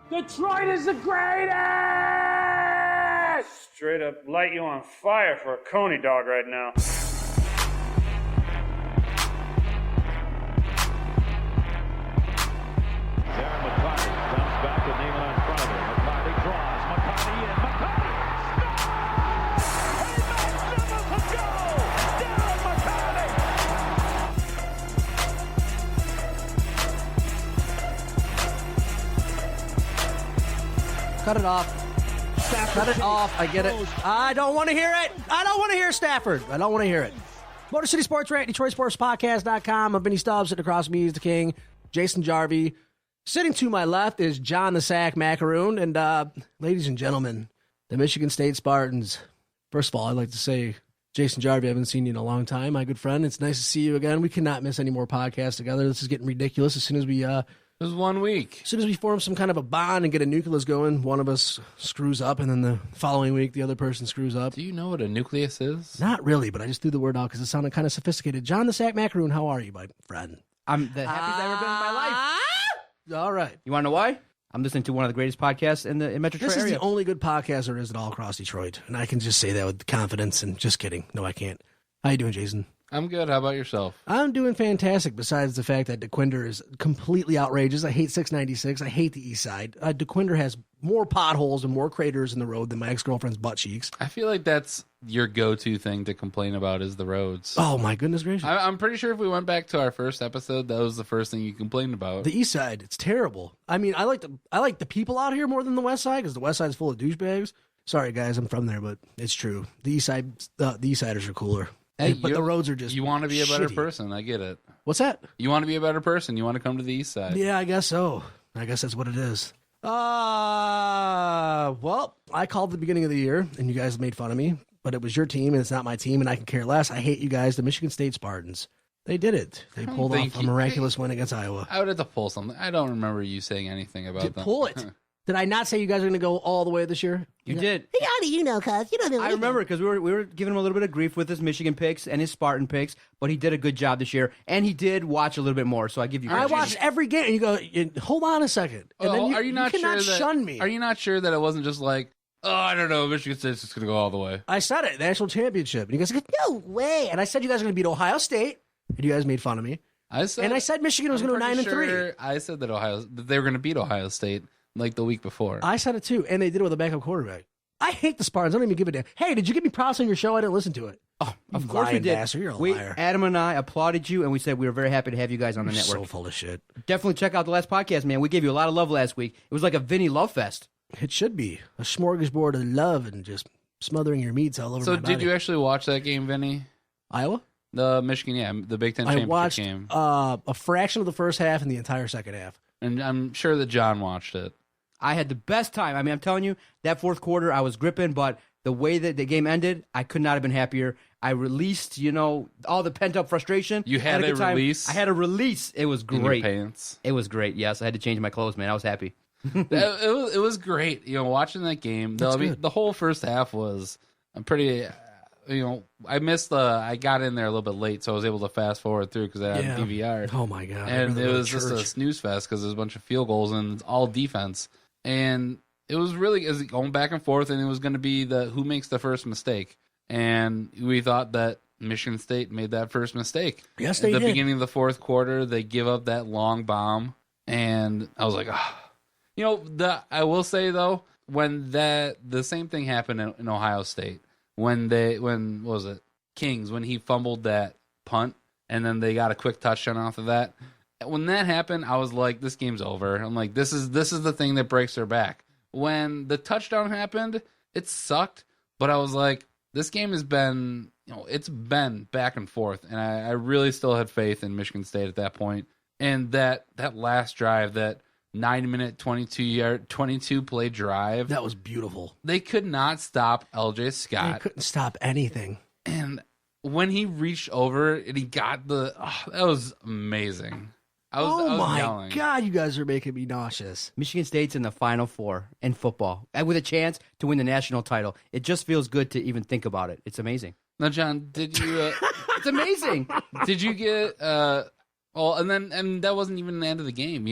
Detroit is the greatest! Straight up light you on fire for a Coney dog right now. Cut it off. Cut it off. I get it. I don't want to hear it. I don't want to hear Stafford. I don't want to hear it. Motor City Sports Rant, DetroitSportsPodcast.com. I'm Vinny Stubbs. Sitting across from me is the king, Jason Jarvi. Sitting to my left is John the Sack Macaroon. And ladies and gentlemen, the Michigan State Spartans. First of all, I'd like to say, Jason Jarvi, I haven't seen you in a long time, my good friend. It's nice to see you again. We cannot miss any more podcasts together. This is getting ridiculous. As soon as we It was 1 week. As soon as we form some kind of a bond and get a nucleus going, one of us screws up, and then the following week, the other person screws up. Do you know what a nucleus is? Not really, but I just threw the word out because it sounded kind of sophisticated. John the Sack Macaroon, how are you, my friend? I'm the happiest I've ever been in my life. All right. You want to know why? I'm listening to one of the greatest podcasts in Metro Detroit This is area. the only good podcast there is at all across Detroit, and I can just say that with confidence, and just kidding. No, I can't. How you doing, Jason? I'm good. How about yourself? I'm doing fantastic, besides the fact that DeQuinder is completely outrageous. I hate 696. I hate the east side. DeQuinder has more potholes and more craters in the road than my ex-girlfriend's butt cheeks. I feel like that's your go-to thing to complain about is the roads. Oh, my goodness gracious. I'm pretty sure if we went back to our first episode, that was the first thing you complained about. The east side, it's terrible. I mean, I like the people out here more than the west side because the west side is full of douchebags. Sorry, guys, I'm from there, but it's true. The east siders are cooler. Hey, but the roads are just You want to be a better shitty. person. I get it. What's that? You want to be a better person. You want to come to the east side. Yeah, I guess so. I guess that's what it is. Well, I called at the beginning of the year, and you guys made fun of me, but it was your team, and it's not my team, and I can care less. I hate you guys, the Michigan State Spartans. They did it. They pulled off a miraculous win against Iowa. I would have to pull something. I don't remember you saying anything about them. Pull it. Did I not say you guys are going to go all the way this year? You did. Hey, how do you know, cuz? You don't know I remember because we were giving him a little bit of grief with his Michigan picks and his Spartan picks, but he did a good job this year, and he did watch a little bit more. So I give you. I watched every game, and you go, hold on a second, and then are you not cannot sure that, shun me. Are you not sure that it wasn't just like, oh, I don't know, Michigan State's just going to go all the way? I said it, national championship, and you guys go, no way. And I said you guys are going to beat Ohio State, and you guys made fun of me. I said Michigan was going to go 9-3. I said that they were going to beat Ohio State like the week before. I said it too, and they did it with a backup quarterback. I hate the Spartans. I don't even give a damn. Hey, did you give me props on your show? I didn't listen to it. Oh, of course we did. Bastard. You're a liar. Adam and I applauded you, and we said we were very happy to have you guys on the You're network. so full of shit. Definitely check out the last podcast, man. We gave you a lot of love last week. It was like a Vinny love fest. It should be a smorgasbord of love and just smothering your meats all over. So my body. did you actually watch that game, Vinny? Iowa? The Michigan, the Big Ten I championship watched game. a fraction of the first half and the entire second half. And I'm sure that John watched it. I had the best time. I mean, I'm telling you, that fourth quarter, I was gripping, but the way that the game ended, I could not have been happier. I released, all the pent-up frustration. You had a release? I had a release. It was In great. your pants. It was great, yes. I had to change my clothes, man. I was happy. It was great. Watching that game. The whole first half was pretty... I missed I got in there a little bit late, so I was able to fast forward through because I had a DVR. Oh, my God. And it was just a snooze fest because there's a bunch of field goals and all defense. And it was really going back and forth, and it was going to be who makes the first mistake. And we thought that Michigan State made that first mistake. Yes, they did. At the did. beginning of the fourth quarter, they give up that long bomb, and I was like, I will say, though, when the same thing happened in Ohio State, when Kings, when he fumbled that punt, and then they got a quick touchdown off of that. When that happened, I was like, this game's over. I'm like, this is the thing that breaks their back. When the touchdown happened, it sucked, but I was like, this game has been, it's been back and forth, and I really still had faith in Michigan State at that point. And that last drive, that 9-minute, 22-play drive. That was beautiful. They could not stop LJ Scott. They couldn't stop anything. And when he reached over and he got that was amazing. I was my yelling. God, you guys are making me nauseous. Michigan State's in the Final Four in football, and with a chance to win the national title. It just feels good to even think about it. It's amazing. Now, John, did you... It's amazing. Did you get... and that wasn't even the end of the game.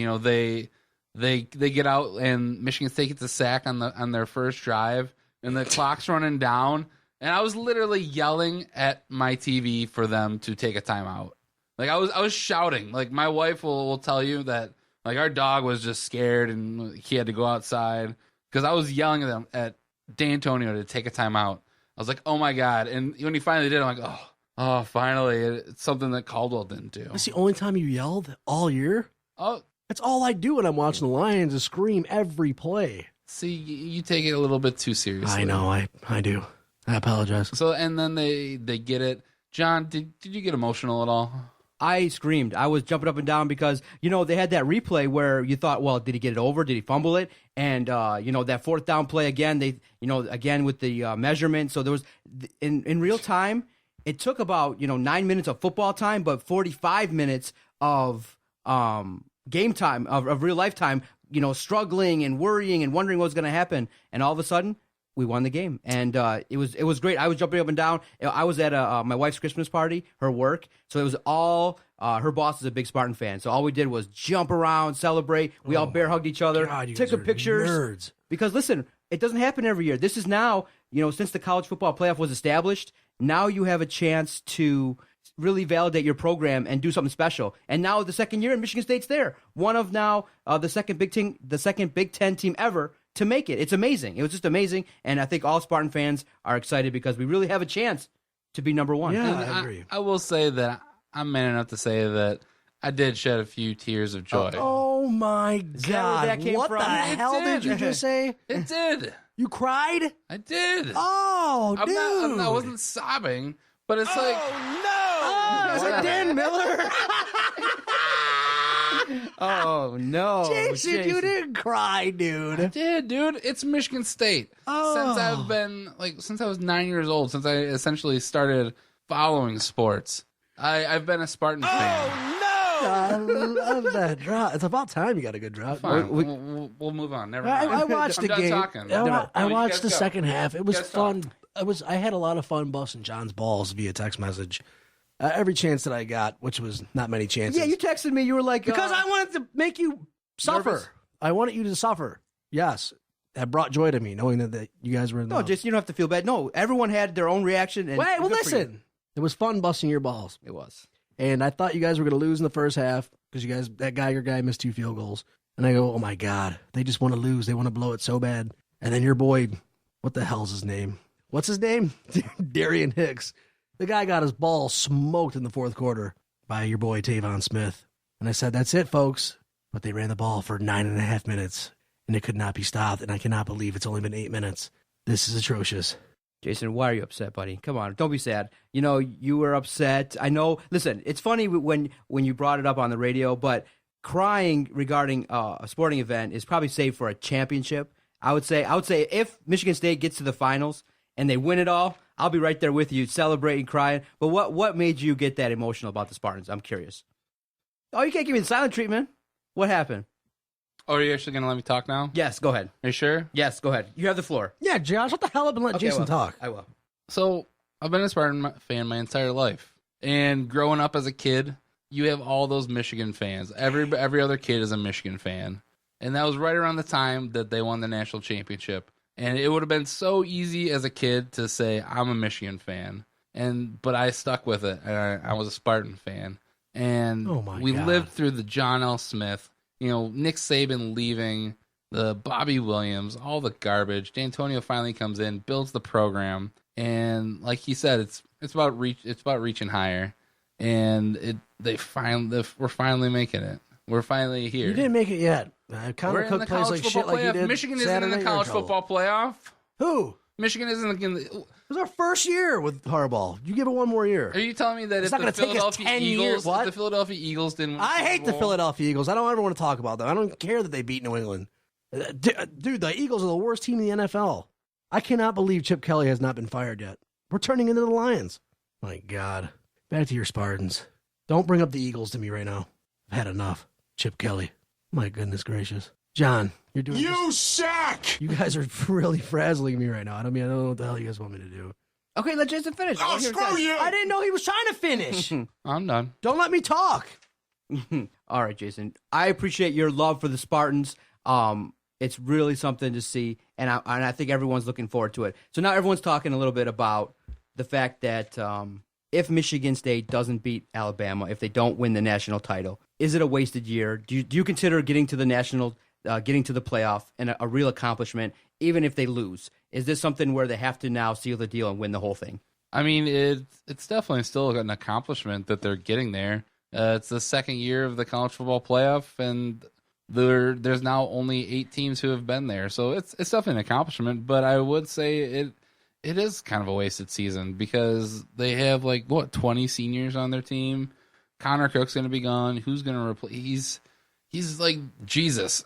they get out and Michigan State gets a sack on their first drive, and the clock's running down, and I was literally yelling at my TV for them to take a timeout. Like I was shouting. Like my wife will tell you that like our dog was just scared and he had to go outside because I was yelling at them at D'Antonio to take a timeout. I was like, oh my God. And when he finally did, I'm like, oh, finally. It's something that Caldwell didn't do. That's the only time you yelled all year? Oh, That's all I do when I'm watching the Lions is scream every play. see, you take it a little bit too seriously. I know, I do. I apologize. So, and then they get it. John, did you get emotional at all? I screamed. I was jumping up and down because, they had that replay where you thought, well, did he get it over? Did he fumble it? And, that fourth down play again, again with the measurement. So there was, in real time, it took about, 9 minutes of football time, but 45 minutes of game time, of real life time, struggling and worrying and wondering what was going to happen. And all of a sudden, we won the game, and it was great. I was jumping up and down. I was at my wife's Christmas party, her work, so it was all her boss is a big Spartan fan. So all we did was jump around, celebrate. We all bear hugged each other, God, you took guys are pictures. nerds. Because listen, it doesn't happen every year. This is now, since the college football playoff was established, now you have a chance to really validate your program and do something special. And now the second year, and Michigan State's there, one of now the second Big Ten team ever to make it. It's amazing. It was just amazing, and I think all Spartan fans are excited because we really have a chance to be number one. Yeah. And I agree. I will say that I'm man enough to say that I did shed a few tears of joy. Oh my that where God. that came what from? the It hell did did. you just say? It did. You cried? I did. Oh, dude. I wasn't sobbing, but it's like, Oh, is it Dan Miller? Oh, no. Jason, you didn't cry, dude. I did, dude. It's Michigan State. Oh. Since I was 9 years old, since I essentially started following sports, I've been a Spartan fan. I love that drop. It's about time you got a good drop. Fine, we'll move on. Never mind. I watched I'm the done game. talking. I You watched guys the go. second half. It was guys talk. fun. I had a lot of fun busting John's balls via text message. Every chance that I got, which was not many chances. Yeah, you texted me. You were like... because I wanted to make you suffer. Nervous? I wanted you to suffer. Yes. That brought joy to me, knowing that you guys were in No, Jason, you don't have to feel bad. No, everyone had their own reaction. And Wait, well, good for you. listen. It was fun busting your balls. It was. And I thought you guys were going to lose in the first half because your guy missed 2 field goals. And I go, oh my God, they just want to lose. They want to blow it so bad. And then your boy, what the hell's his name? What's his name? Darian Hicks. The guy got his ball smoked in the fourth quarter by your boy Tavon Smith. And I said, that's it, folks. But they ran the ball for 9.5 minutes, and it could not be stopped. And I cannot believe it's only been 8 minutes. This is atrocious. Jason, why are you upset, buddy? Come on, don't be sad. You were upset. I know. Listen, it's funny when you brought it up on the radio, but crying regarding a sporting event is probably safe for a championship. I would say if Michigan State gets to the finals and they win it all, I'll be right there with you, celebrating, crying. But what made you get that emotional about the Spartans? I'm curious. Oh, you can't give me the silent treatment. What happened? Oh, are you actually going to let me talk now? Yes, go ahead. Are you sure? Yes, go ahead. You have the floor. Yeah, Josh, what the hell? I've been letting Okay, Jason I will. talk. I will. So I've been a Spartan fan my entire life, and growing up as a kid, you have all those Michigan fans. Every other kid is a Michigan fan, and that was right around the time that they won the national championship. And it would have been so easy as a kid to say I'm a Michigan fan, but I stuck with it. And I was a Spartan fan, and Oh my we God. lived through the John L. Smith, Nick Saban leaving, the Bobby Williams, all the garbage. D'Antonio finally comes in, builds the program, and like he said, it's about reaching higher, and we're finally making it. We're finally here. You didn't make it yet. Connor We're in Cook the plays college like football shit like playoff. you did Michigan isn't Saturday, in the you're college trouble. football playoff. Who? Michigan isn't in the. It was our first year with Harbaugh. You give it one more year. Are you telling me that It's if not the gonna take us Philadelphia 10 Eagles, years. What? if the Philadelphia Eagles didn't, win I Super hate the Bowl- Philadelphia Eagles. I don't ever want to talk about them. I don't care that they beat New England. Dude, the Eagles are the worst team in the NFL. I cannot believe Chip Kelly has not been fired yet. We're turning into the Lions. My God. Back to your Spartans. Don't bring up the Eagles to me right now. I've had enough. Chip Kelly. My goodness gracious. John, you're doing You suck! You guys are really frazzling me right now. I don't know what the hell you guys want me to do. Okay, let Jason finish. Oh, screw you! I didn't know he was trying to finish. I'm done. Don't let me talk. All right, Jason. I appreciate your love for the Spartans. It's really something to see, and I think everyone's looking forward to it. So now everyone's talking a little bit about the fact that if Michigan State doesn't beat Alabama, if they don't win the national title, is it a wasted year? Do you consider getting to the getting to the playoff and a real accomplishment, even if they lose? Is this something where they have to now seal the deal and win the whole thing? I mean, it's definitely still an accomplishment that they're getting there. It's the second year of the college football playoff, and there's now only 8 teams who have been there. So it's definitely an accomplishment, but I would say it is kind of a wasted season because they have 20 seniors on their team. Connor Cook's going to be gone. Who's going to replace? He's like Jesus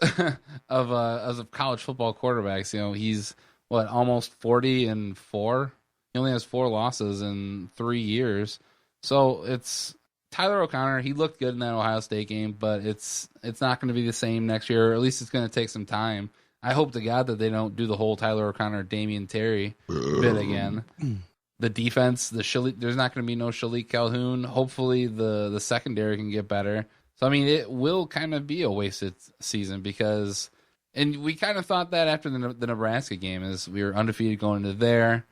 of college football quarterbacks. You know, he's almost 40-4. He only has 4 losses in 3 years. So it's Tyler O'Connor. He looked good in that Ohio State game, but it's not going to be the same next year. Or at least it's going to take some time. I hope to God that they don't do the whole Tyler O'Connor, Damian Terry bit again. The defense, there's not going to be no Shalik Calhoun. Hopefully the secondary can get better. So, I mean, it will kind of be a wasted season because, and we kind of thought that after the Nebraska game, is we were undefeated going into there.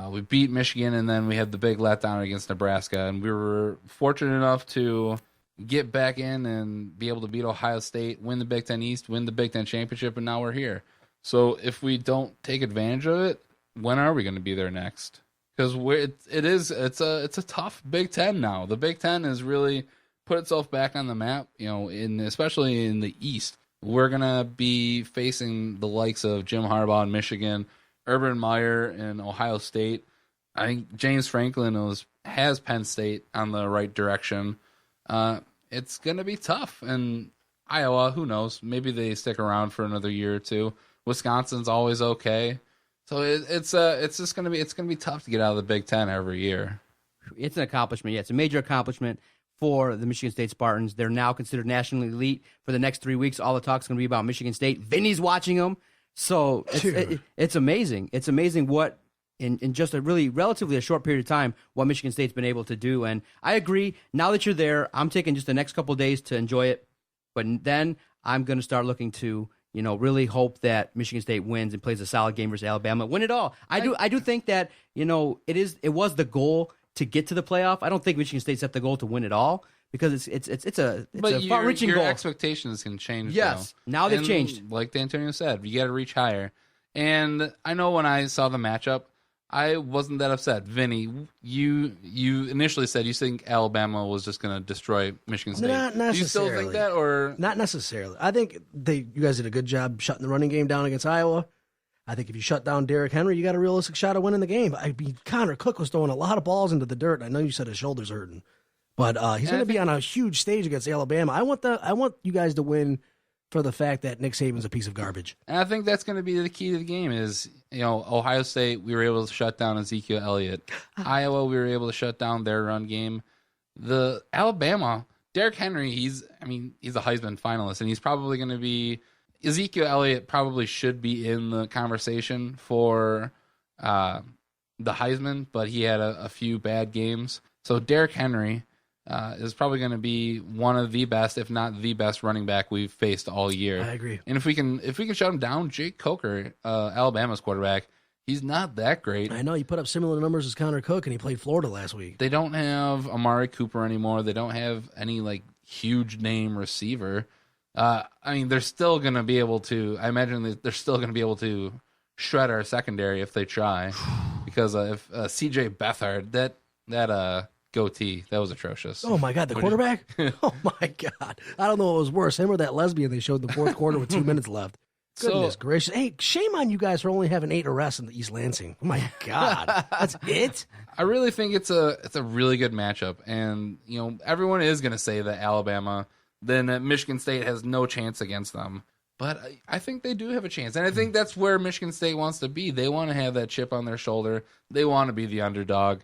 We beat Michigan, and then we had the big letdown against Nebraska, and we were fortunate enough to get back in and be able to beat Ohio State, win the Big Ten East, win the Big Ten Championship, and now we're here. So if we don't take advantage of it, when are we going to be there next? Because it's a tough Big Ten now. The Big Ten has really put itself back on the map, especially in the East. We're going to be facing the likes of Jim Harbaugh in Michigan, Urban Meyer in Ohio State. I think James Franklin has Penn State on the right direction. It's going to be tough. And Iowa, who knows? Maybe they stick around for another year or two. Wisconsin's always okay. So it's just going to be tough to get out of the Big Ten every year. It's an accomplishment. Yeah, it's a major accomplishment for the Michigan State Spartans. They're now considered nationally elite for the next 3 weeks. All the talk's going to be about Michigan State. Vinny's watching them. So it's amazing. It's amazing what in just a really relatively a short period of time what Michigan State's been able to do. And I agree. Now that you're there, I'm taking just the next couple of days to enjoy it. But then I'm going to start looking to really hope that Michigan State wins and plays a solid game versus Alabama, win it all. I do think that it was the goal to get to the playoff. I don't think Michigan State set the goal to win it all. Because it's a far-reaching goal. Your expectations can change. Yes, though. Now they've changed. Like D'Antonio said, you got to reach higher. And I know when I saw the matchup, I wasn't that upset. Vinny, you initially said you think Alabama was just going to destroy Michigan State. Not necessarily. Do you still think that, or not necessarily? I think you guys did a good job shutting the running game down against Iowa. I think if you shut down Derrick Henry, you got a realistic shot of winning the game. Connor Cook was throwing a lot of balls into the dirt. And I know you said his shoulders hurting. But he's going to be on a huge stage against Alabama. I want you guys to win for the fact that Nick Saban's a piece of garbage. And I think that's going to be the key to the game is, Ohio State, we were able to shut down Ezekiel Elliott. Iowa, we were able to shut down their run game. The Alabama, Derrick Henry, he's a Heisman finalist, and he's probably going to be – Ezekiel Elliott probably should be in the conversation for the Heisman, but he had a few bad games. So Derrick Henry – is probably going to be one of the best, if not the best, running back we've faced all year. I agree. And if we can shut him down, Jake Coker, Alabama's quarterback, he's not that great. I know he put up similar numbers as Connor Cook, and he played Florida last week. They don't have Amari Cooper anymore. They don't have any huge name receiver. They're still going to be able to. I imagine they're still going to be able to shred our secondary if they try, because if C.J. Beathard, that goatee, that was atrocious. Oh my God, the quarterback! Oh my God, I don't know what was worse, him or that lesbian they showed in the fourth quarter with 2 minutes left. Goodness gracious! Hey, shame on you guys for only having 8 arrests in the East Lansing. Oh my God, that's it. I really think it's a really good matchup, and everyone is going to say that Alabama, then Michigan State has no chance against them. But I think they do have a chance, and I think that's where Michigan State wants to be. They want to have that chip on their shoulder. They want to be the underdog.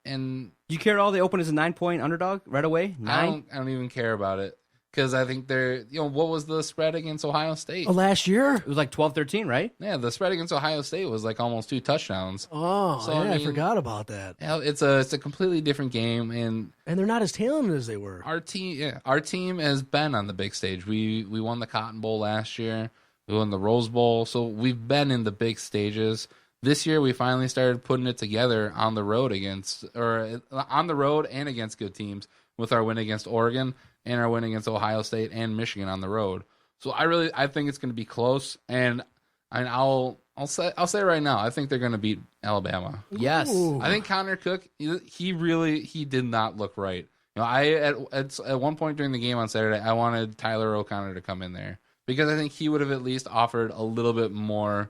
And do you care at all? They open as a 9-point underdog right away. 9. I don't even care about it. because I think they're, what was the spread against Ohio State? Last year? It was like 12-13, right? Yeah, the spread against Ohio State was like almost 2 touchdowns. Oh, So, yeah, I I mean, forgot about that. Yeah, it's a completely different game, and And they're not as talented as they were. our team has been on the big stage. We won the Cotton Bowl last year. We won the Rose Bowl, so we've been in the big stages. This year, we finally started putting it together on the road and against good teams with our win against Oregon and our win against Ohio State and Michigan on the road. So I think it's going to be close, and I'll say right now, I think they're going to beat Alabama. Yes. Ooh. I think Connor Cook, he did not look right. At one point during the game on Saturday, I wanted Tyler O'Connor to come in there because I think he would have at least offered a little bit more,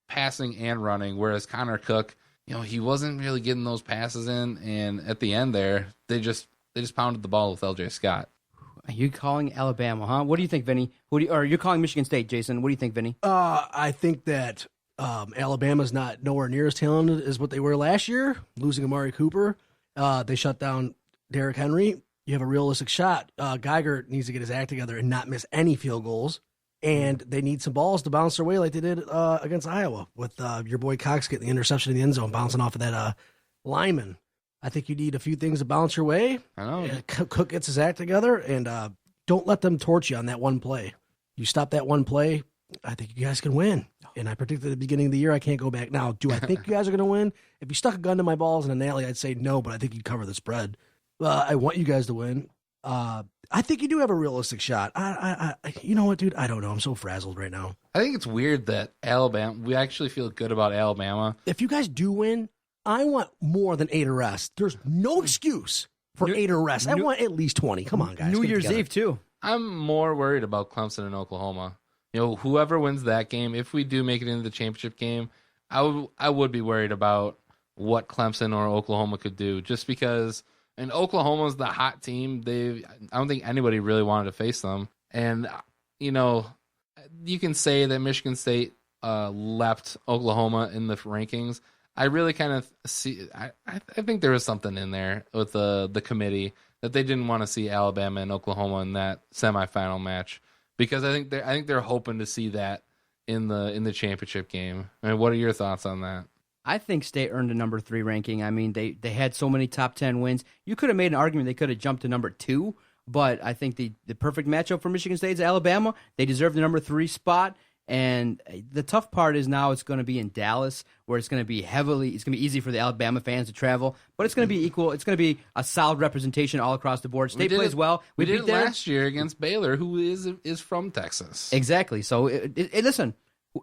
passing and running, whereas Connor Cook, he wasn't really getting those passes in, and at the end there, they just pounded the ball with LJ Scott. Are you calling Alabama, huh? What do you think, Vinny? Or you're calling Michigan State, Jason? What do you think, Vinny? I think that Alabama's not nowhere near as talented as what they were last year, losing Amari Cooper. They shut down Derrick Henry. You have a realistic shot. Geiger needs to get his act together and not miss any field goals. And they need some balls to bounce their way like they did against Iowa with your boy Cox getting the interception in the end zone, bouncing off of that lineman. I think you need a few things to bounce your way. I know. Cook gets his act together, and don't let them torch you on that one play. You stop that one play, I think you guys can win. And I predicted at the beginning of the year, I can't go back now. Do I think you guys are going to win? If you stuck a gun to my balls in an alley, I'd say no, but I think you'd cover the spread. I want you guys to win. I think you do have a realistic shot. You know what, dude? I don't know. I'm so frazzled right now. I think it's weird that we actually feel good about Alabama. If you guys do win, I want more than 8 arrests. There's no excuse for 8 arrests. I want at least 20. Come on, guys. New Get Year's together. Eve, too. I'm more worried about Clemson and Oklahoma. Whoever wins that game, if we do make it into the championship game, I would be worried about what Clemson or Oklahoma could do, just because. And Oklahoma's the hot team. I don't think anybody really wanted to face them. And you can say that Michigan State left Oklahoma in the rankings. I really kind of see. I think there was something in there with the committee that they didn't want to see Alabama and Oklahoma in that semifinal match, because I think they're hoping to see that in the championship game. I mean, what are your thoughts on that? I think State earned a number 3 ranking. I mean, they had so many top 10 wins. You could have made an argument they could have jumped to number 2, but I think the perfect matchup for Michigan State is Alabama. They deserve the number 3 spot. And the tough part is now it's going to be in Dallas, where it's going to be easy for the Alabama fans to travel, but it's going to be equal. It's going to be a solid representation all across the board. State plays well. We did it last year against Baylor, who is from Texas. Exactly. So listen,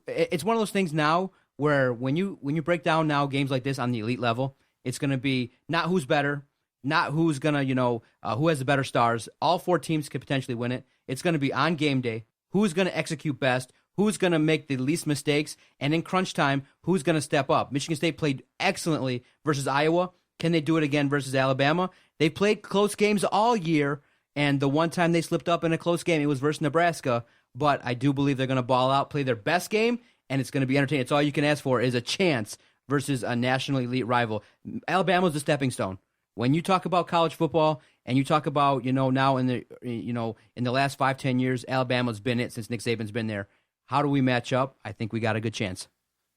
it's one of those things now where when you break down now games like this on the elite level, it's going to be not who's better, not who's going to, who has the better stars. All 4 teams could potentially win it. It's going to be on game day. Who's going to execute best? Who's going to make the least mistakes? And in crunch time, who's going to step up? Michigan State played excellently versus Iowa. Can they do it again versus Alabama? They played close games all year, and the one time they slipped up in a close game, it was versus Nebraska. But I do believe they're going to ball out, play their best game, and it's going to be entertaining. It's all you can ask for is a chance versus a national elite rival. Alabama's the stepping stone. When you talk about college football and you talk about, now in the last 5-10 years, Alabama's been it since Nick Saban's been there. How do we match up? I think we got a good chance.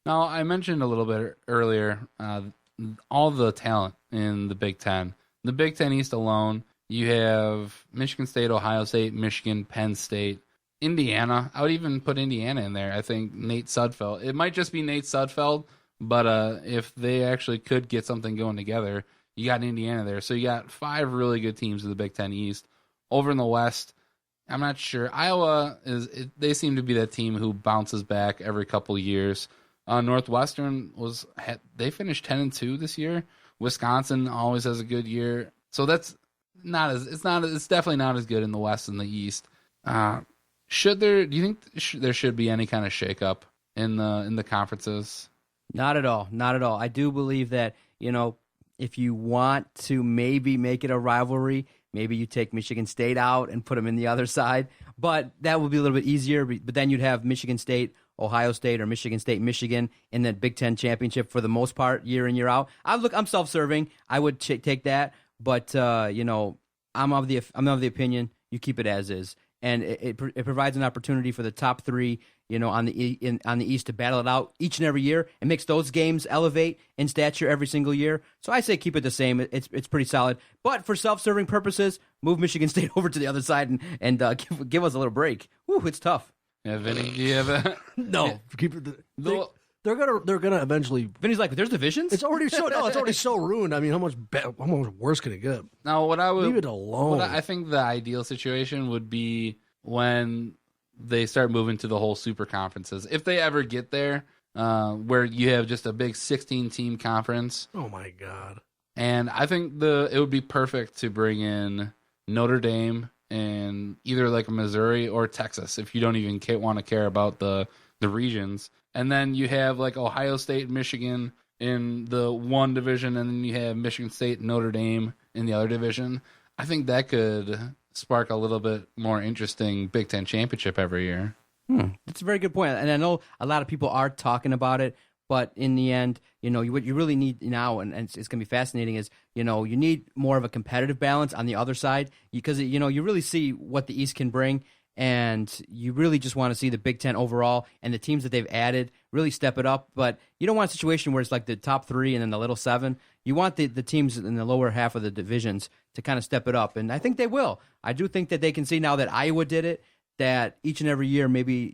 Now, I mentioned a little bit earlier all the talent in the Big Ten. The Big Ten East alone, you have Michigan State, Ohio State, Michigan, Penn State, Indiana. I would even put Indiana in there. I think Nate Sudfeld. It might just be Nate Sudfeld, but if they actually could get something going together, you got Indiana there. So you got 5 really good teams in the Big Ten East. Over in the West, I'm not sure. Iowa they seem to be that team who bounces back every couple of years. Northwestern they finished 10-2 this year. Wisconsin always has a good year. So it's definitely not as good in the West and the East. Do you think there should be any kind of shakeup in the conferences? Not at all. Not at all. I do believe that, if you want to maybe make it a rivalry, maybe you take Michigan State out and put them in the other side. But that would be a little bit easier. But then you'd have Michigan State, Ohio State, or Michigan State, Michigan in that Big Ten championship for the most part, year in, year out. I'm self-serving. I would take that. But, I'm of the opinion you keep it as is. And it provides an opportunity for the top three, on the East to battle it out each and every year. It makes those games elevate in stature every single year. So I say keep it the same. It's pretty solid. But for self-serving purposes, move Michigan State over to the other side and give us a little break. Whew, it's tough. Yeah, Vinny, do you have a... No, keep it. They're gonna eventually. Vinny's like, there's divisions. It's already so ruined. I mean, how much worse can it get? Now, what I would leave it alone. I think the ideal situation would be when they start moving to the whole super conferences. If they ever get there, where you have just a big 16-team conference. Oh my God! And I think it would be perfect to bring in Notre Dame and either like Missouri or Texas if you don't even want to care about the regions. And then you have like Ohio State and Michigan in the one division, and then you have Michigan State and Notre Dame in the other division. I think that could spark a little bit more interesting Big Ten championship every year. That's a very good point. And I know a lot of people are talking about it, but in the end, what you really need now, and it's going to be fascinating, is, you need more of a competitive balance on the other side, because, you really see what the East can bring. And you really just want to see the Big Ten overall and the teams that they've added really step it up. But you don't want a situation where it's like the top three and then the little seven. You want the teams in the lower half of the divisions to kind of step it up. And I think they will. I do think that they can see now that Iowa did it, that each and every year, maybe,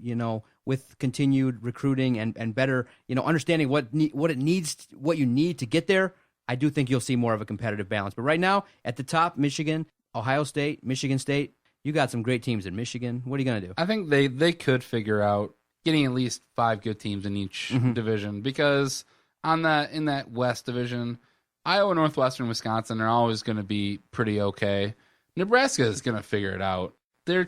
with continued recruiting and better, understanding what you need to get there, I do think you'll see more of a competitive balance. But right now, at the top, Michigan, Ohio State, Michigan State, you got some great teams in Michigan. What are you going to do? I think they could figure out getting at least 5 good teams in each division, because in that West division, Iowa, Northwestern, Wisconsin are always going to be pretty okay. Nebraska is going to figure it out. They're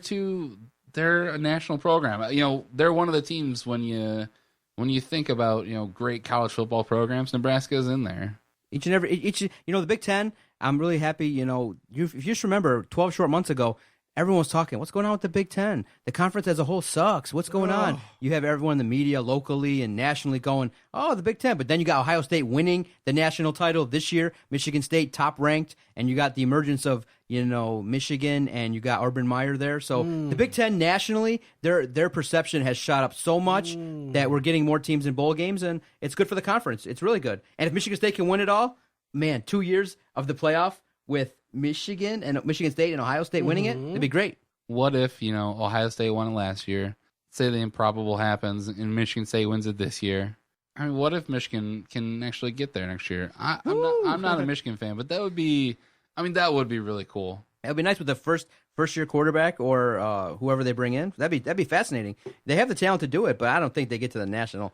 a national program. They're one of the teams when you think about great college football programs, Nebraska is in there. Each the Big Ten. I'm really happy. You just remember 12 short months ago, everyone was talking, what's going on with the Big Ten? The conference as a whole sucks. What's going on? You have everyone in the media locally and nationally going, oh, the Big Ten. But then you got Ohio State winning the national title this year, Michigan State top ranked, and you got the emergence of, Michigan, and you got Urban Meyer there. So the Big Ten nationally, their perception has shot up so much that we're getting more teams in bowl games, and it's good for the conference. It's really good. And if Michigan State can win it all, man, 2 years of the playoff with Michigan State and Ohio State winning it, it'd be great. What if, Ohio State won it last year? Say the improbable happens and Michigan State wins it this year. I mean, what if Michigan can actually get there next year? I'm not a Michigan fan, but that would be really cool. It would be nice with the first year quarterback or whoever they bring in. That'd be fascinating. They have the talent to do it, but I don't think they get to the national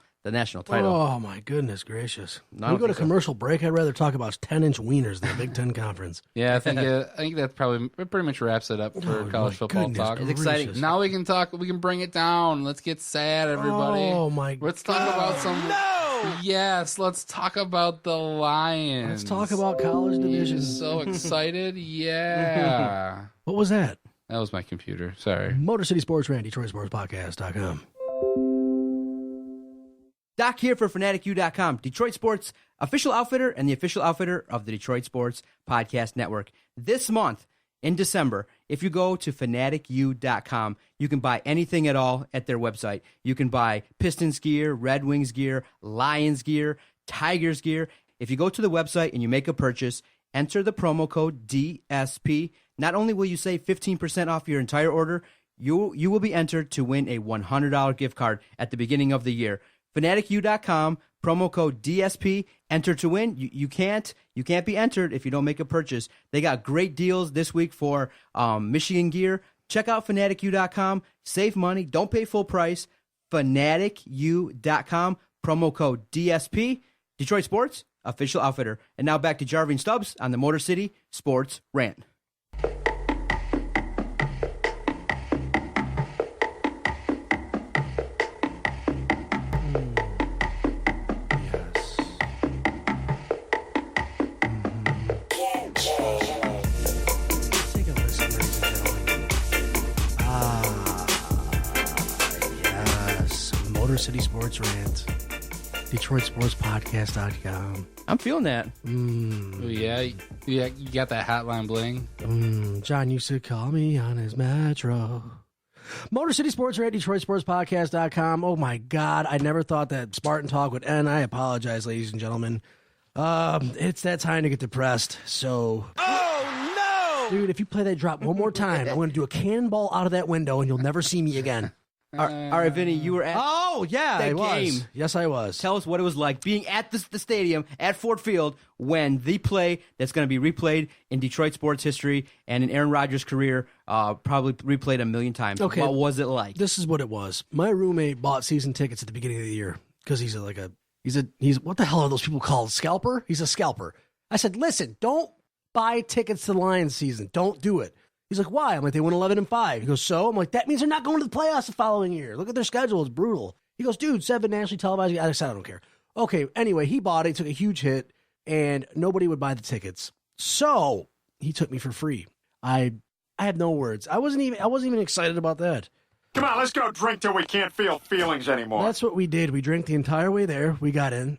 title. Oh my goodness gracious! When we go to commercial break, I'd rather talk about 10-inch wieners than the Big Ten conference. Yeah, I think that probably pretty much wraps it up for college football talk. It's exciting. Now we can talk. We can bring it down. Let's get sad, everybody. Oh my! Let's talk about some. No! Yes, let's talk about the Lions. Let's talk about college divisions. So excited! Yeah. What was that? That was my computer. Sorry. Motor City Sports Rant, DetroitSportsPodcast.com. Doc here for FanaticU.com, Detroit Sports official outfitter and the official outfitter of the Detroit Sports Podcast Network. This month, in December, if you go to FanaticU.com, you can buy anything at all at their website. You can buy Pistons gear, Red Wings gear, Lions gear, Tigers gear. If you go to the website and you make a purchase, enter the promo code DSP. Not only will you save 15% off your entire order, you will be entered to win a $100 gift card at the beginning of the year. FanaticU.com, promo code DSP, enter to win. You can't be entered if you don't make a purchase. They got great deals this week for Michigan gear. Check out FanaticU.com, save money, don't pay full price. FanaticU.com, promo code DSP, Detroit Sports official outfitter. And now back to Jarvi and Stubbs on the Motor City Sports Rant. Motor City Sports Rant. DetroitSportsPodcast.com. I'm feeling that. Oh, yeah, you got that hotline bling. John used to call me on his Metro. Motor City Sports Rant, DetroitSportsPodcast.com. Oh my God, I never thought that Spartan Talk would end. I apologize, ladies and gentlemen. It's that time to get depressed. So, oh no, dude, if you play that drop one more time, I'm going to do a cannonball out of that window, and you'll never see me again. All right, Vinny, you were at yeah, that I was. game. Yes, I was. Tell us what it was like being at the stadium at Ford Field when the play that's going to be replayed in Detroit sports history and in Aaron Rodgers' career probably replayed a million times. Okay. What was it like? This is what it was. My roommate bought season tickets at the beginning of the year because he's what the hell are those people called? Scalper? He's a scalper. I said, listen, don't buy tickets to the Lions season. Don't do it. He's like, why? I'm like, they went 11-5. He goes, so? I'm like, that means they're not going to the playoffs the following year. Look at their schedule. It's brutal. He goes, dude, 7 nationally televised. I said, I don't care. Okay, anyway, he bought it, took a huge hit, and nobody would buy the tickets. So he took me for free. I have no words. I wasn't even excited about that. Come on, let's go drink till we can't feel feelings anymore. That's what we did. We drank the entire way there. We got in.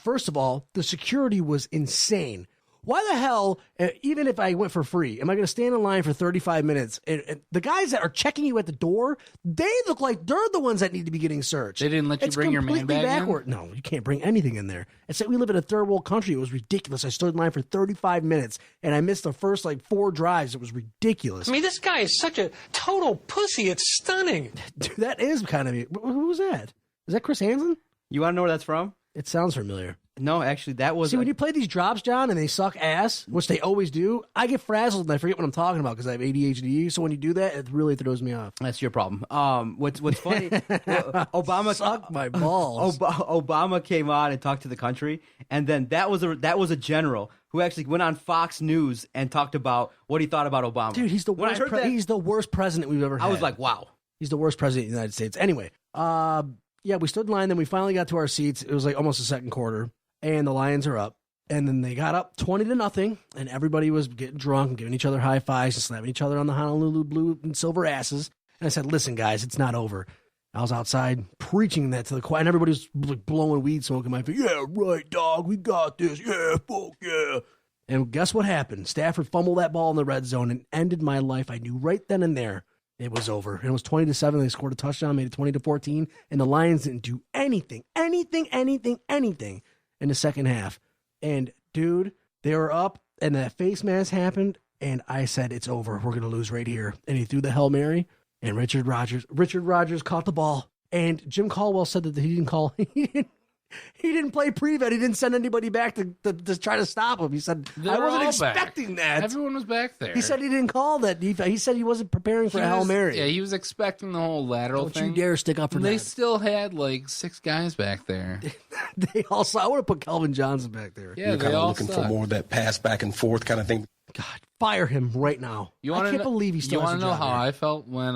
First of all, the security was insane. Why the hell, even if I went for free, am I going to stand in line for 35 minutes? And the guys that are checking you at the door, they look like they're the ones that need to be getting searched. They didn't let you bring your man bag backward. in? No, you can't bring anything in there. It's like we live in a third world country. It was ridiculous. I stood in line for 35 minutes, and I missed the first 4 drives. It was ridiculous. I mean, this guy is such a total pussy. It's stunning. Dude, that is kind of me. Who was that? Is that Chris Hansen? You want to know where that's from? It sounds familiar. No, actually, that was... See, when you play these drops, John, and they suck ass, which they always do, I get frazzled and I forget what I'm talking about because I have ADHD. So when you do that, it really throws me off. That's your problem. What's funny? Obama Suck my balls. Obama came on and talked to the country, and then that was a general who actually went on Fox News and talked about what he thought about Obama. Dude, he's the worst. He's the worst president we've ever had. I was like, wow. He's the worst president of the United States. Anyway, yeah, we stood in line. Then we finally got to our seats. It was almost the second quarter. And the Lions are up. And then they got up 20-0, and everybody was getting drunk and giving each other high fives and slapping each other on the Honolulu blue and silver asses. And I said, listen, guys, it's not over. I was outside preaching that to the choir, and everybody was blowing weed smoke in my face. Yeah, right, dog, we got this. Yeah, fuck yeah. And guess what happened? Stafford fumbled that ball in the red zone and ended my life. I knew right then and there it was over. And it was 20-7. They scored a touchdown, made it 20-14, and the Lions didn't do anything in the second half. And, dude, they were up, and that face mask happened, and I said, it's over. We're going to lose right here. And he threw the Hail Mary, and Richard Rodgers caught the ball. And Jim Caldwell said that he didn't call. He didn't play pre-vet. He didn't send anybody back to try to stop him. He said, I wasn't expecting that. Everyone was back there. He said he didn't call that. He said he wasn't preparing for a Hail Mary. Yeah, he was expecting the whole lateral Don't thing. Don't you dare stick up for that. They still had 6 guys back there. They also, I would have put Calvin Johnson back there. Yeah, You're they kind of all looking suck. for more of that pass back and forth kind of thing. God, fire him right now. I can't believe he still has a job. You want to know how I felt when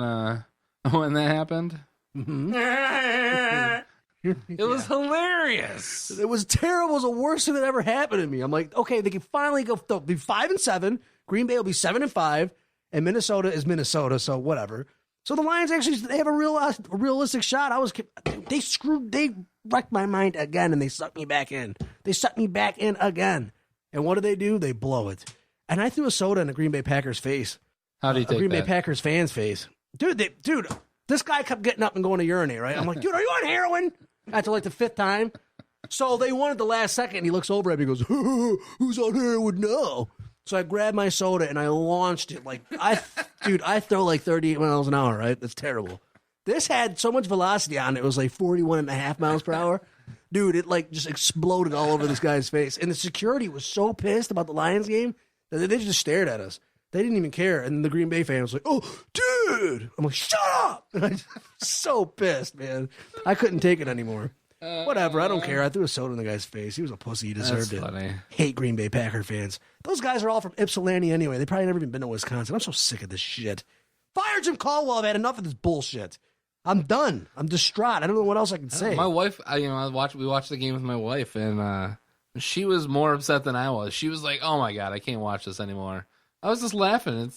that happened? Mm-hmm. It was hilarious. It was terrible. It was the worst thing that ever happened to me. I'm like, okay, they can finally go. They'll be 5-7. Green Bay will be 7-5, and Minnesota is Minnesota. So whatever. So the Lions they have a realistic shot. They wrecked my mind again, and they sucked me back in. They sucked me back in again. And what do? They blow it. And I threw a soda in a Green Bay Packers face. How do you take Green that? Bay Packers fans face, dude. This guy kept getting up and going to urinate. Right? I'm like, dude, are you on heroin? After the 5th time. So they won at the last second, and he looks over at me and goes, who's on heroin now? So I grabbed my soda, and I launched it. I throw 38 miles an hour, right? That's terrible. This had so much velocity on it. It was 41.5 miles per hour. Dude, it just exploded all over this guy's face. And the security was so pissed about the Lions game that they just stared at us. They didn't even care. And the Green Bay fan was like, oh, dude. I'm like, shut up. And I'm so pissed, man. I couldn't take it anymore. Whatever. I don't care. I threw a soda in the guy's face. He was a pussy. He deserved it. Funny. Hate Green Bay Packer fans. Those guys are all from Ypsilanti anyway. They probably never even been to Wisconsin. I'm so sick of this shit. Fire Jim Caldwell. I've had enough of this bullshit. I'm done. I'm distraught. I don't know what else I can say. My wife, we watched the game with my wife, and she was more upset than I was. She was like, "Oh my God, I can't watch this anymore." I was just laughing.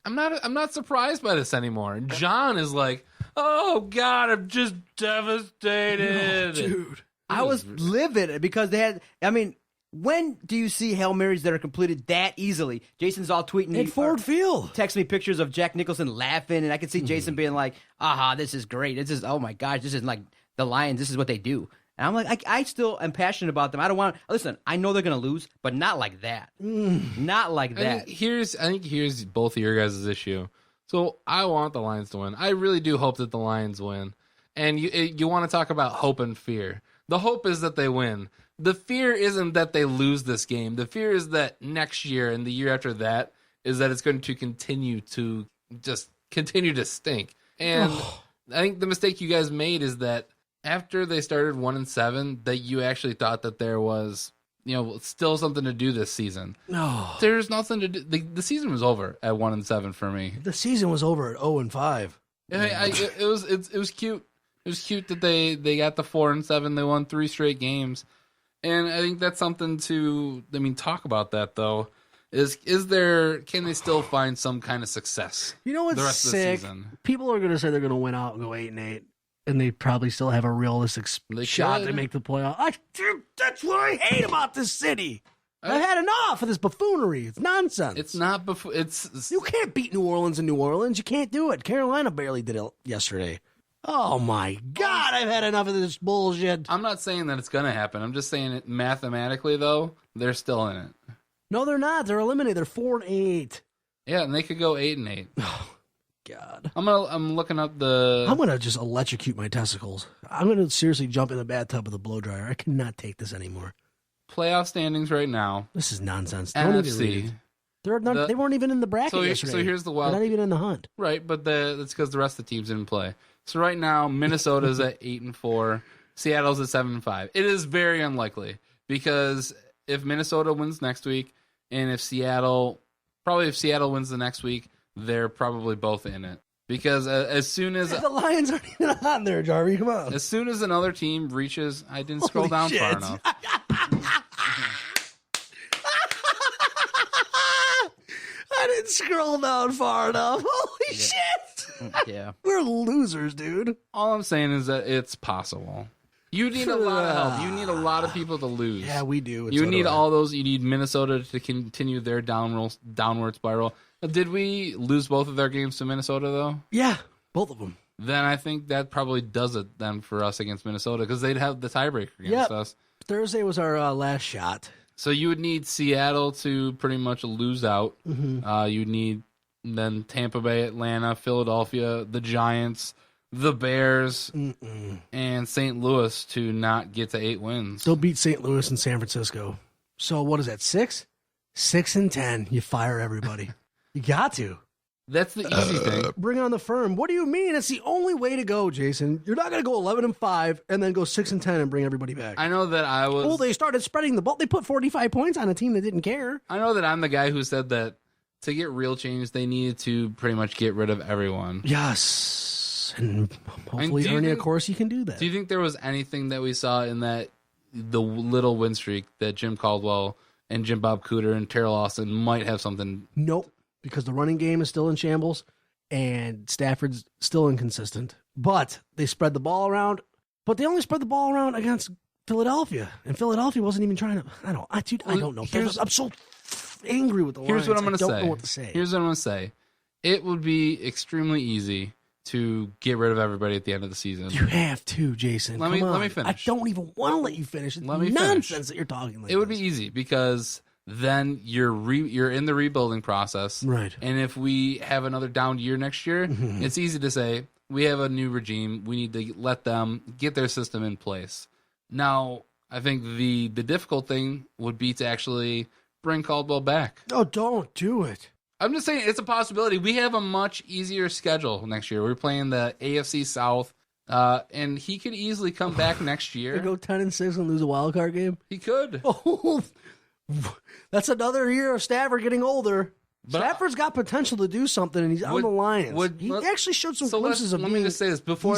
I'm not surprised by this anymore. John is like, "Oh God, I'm just devastated." No, dude. I was livid because they had. I mean, when do you see Hail Marys that are completed that easily? Jason's all tweeting me. In Ford Field. Text me pictures of Jack Nicholson laughing, and I could see Jason being like, aha, this is great. This is, oh my gosh, this is like the Lions. This is what they do. And I'm like, I still am passionate about them. I don't want to, listen, I know they're going to lose, but not like that. Not like that. I think here's both of your guys' issue. So I want the Lions to win. I really do hope that the Lions win. And you want to talk about hope and fear. The hope is that they win. The fear isn't that they lose this game. The fear is that next year and the year after that is that it's going to continue to stink. And I think the mistake you guys made is that after they started 1-7, that you actually thought that there was, still something to do this season. No, there's nothing to do. The season was over at 1-7 for me. the season was over at 0-5. It was cute. It was cute that they got the 4-7. They won 3 straight games, and I think that's something to. Talk about that though. Can they still find some kind of success? You know what's the rest sick? Of the season? People are going to say they're going to win out and go 8-8, and they probably still have a realistic shot to make the playoff. That's what I hate about this city. I've had enough of this buffoonery. It's nonsense. It's not You can't beat New Orleans in New Orleans. You can't do it. Carolina barely did it yesterday. Oh my God, I've had enough of this bullshit. I'm not saying that it's going to happen. I'm just saying it mathematically, though, they're still in it. No, they're not. They're eliminated. They're 4-8. Yeah, and they could go 8-8. Oh God. I'm looking up the. I'm gonna just electrocute my testicles. I'm gonna seriously jump in the bathtub with a blow dryer. I cannot take this anymore. Playoff standings right now. This is nonsense. Don't even read it. They weren't even in the bracket yesterday. So here's the wild. They're not even in the hunt. Right, but that's because the rest of the teams didn't play. So right now, Minnesota's at 8-4. Seattle's at 7-5. It is very unlikely because if Minnesota wins next week, and if Seattle wins the next week, they're probably both in it. Because as soon as the Lions aren't even on there, Jarvi, come on. As soon as another team reaches, I didn't scroll down far enough. I didn't scroll down far enough. Holy shit! Yeah, we're losers, dude. All I'm saying is that it's possible. You need a lot of help. You need a lot of people to lose. Yeah, we do. You need all those. You need Minnesota to continue their downward spiral. Did we lose both of their games to Minnesota, though? Yeah, both of them. Then I think that probably does it then for us against Minnesota because they'd have the tiebreaker against us. Thursday was our last shot. So you would need Seattle to pretty much lose out. Mm-hmm. You'd need then Tampa Bay, Atlanta, Philadelphia, the Giants, the Bears, and St. Louis to not get to 8 wins. They'll beat St. Louis and San Francisco. So what is that, 6? 6-10. You fire everybody. You got to. That's the easy thing. Bring on the firm. What do you mean? It's the only way to go, Jason. You're not going to go 11-5 and then go 6-10 and bring everybody back. I know that I was. Oh, they started spreading the ball. They put 45 points on a team that didn't care. I know that I'm the guy who said that to get real change, they needed to pretty much get rid of everyone. Yes, and hopefully, Ernie, of course, you can do that. Do you think there was anything that we saw in the little win streak that Jim Caldwell and Jim Bob Cooter and Terrell Austin might have something? Nope. Because the running game is still in shambles and Stafford's still inconsistent. But they spread the ball around. But they only spread the ball around against Philadelphia. And Philadelphia wasn't even trying to. I don't know. I'm so angry with the Lions. Here's what I'm going to say. I don't know what to say. Here's what I'm going to say. It would be extremely easy to get rid of everybody at the end of the season. You have to, Jason. Let me finish. I don't even want to let you finish. It's nonsense that you're talking like It would be easy because then you're in the rebuilding process. Right. And if we have another down year next year, it's easy to say, we have a new regime. We need to let them get their system in place. Now, I think the difficult thing would be to actually bring Caldwell back. Oh, don't do it. I'm just saying it's a possibility. We have a much easier schedule next year. We're playing the AFC South, and he could easily come back next year. Go 10-6 and lose a wild card game. He could. Oh, that's another year of Stafford getting older. But Stafford's got potential to do something, and he's on the Lions. He actually showed some glimpses of being. Let me just say this before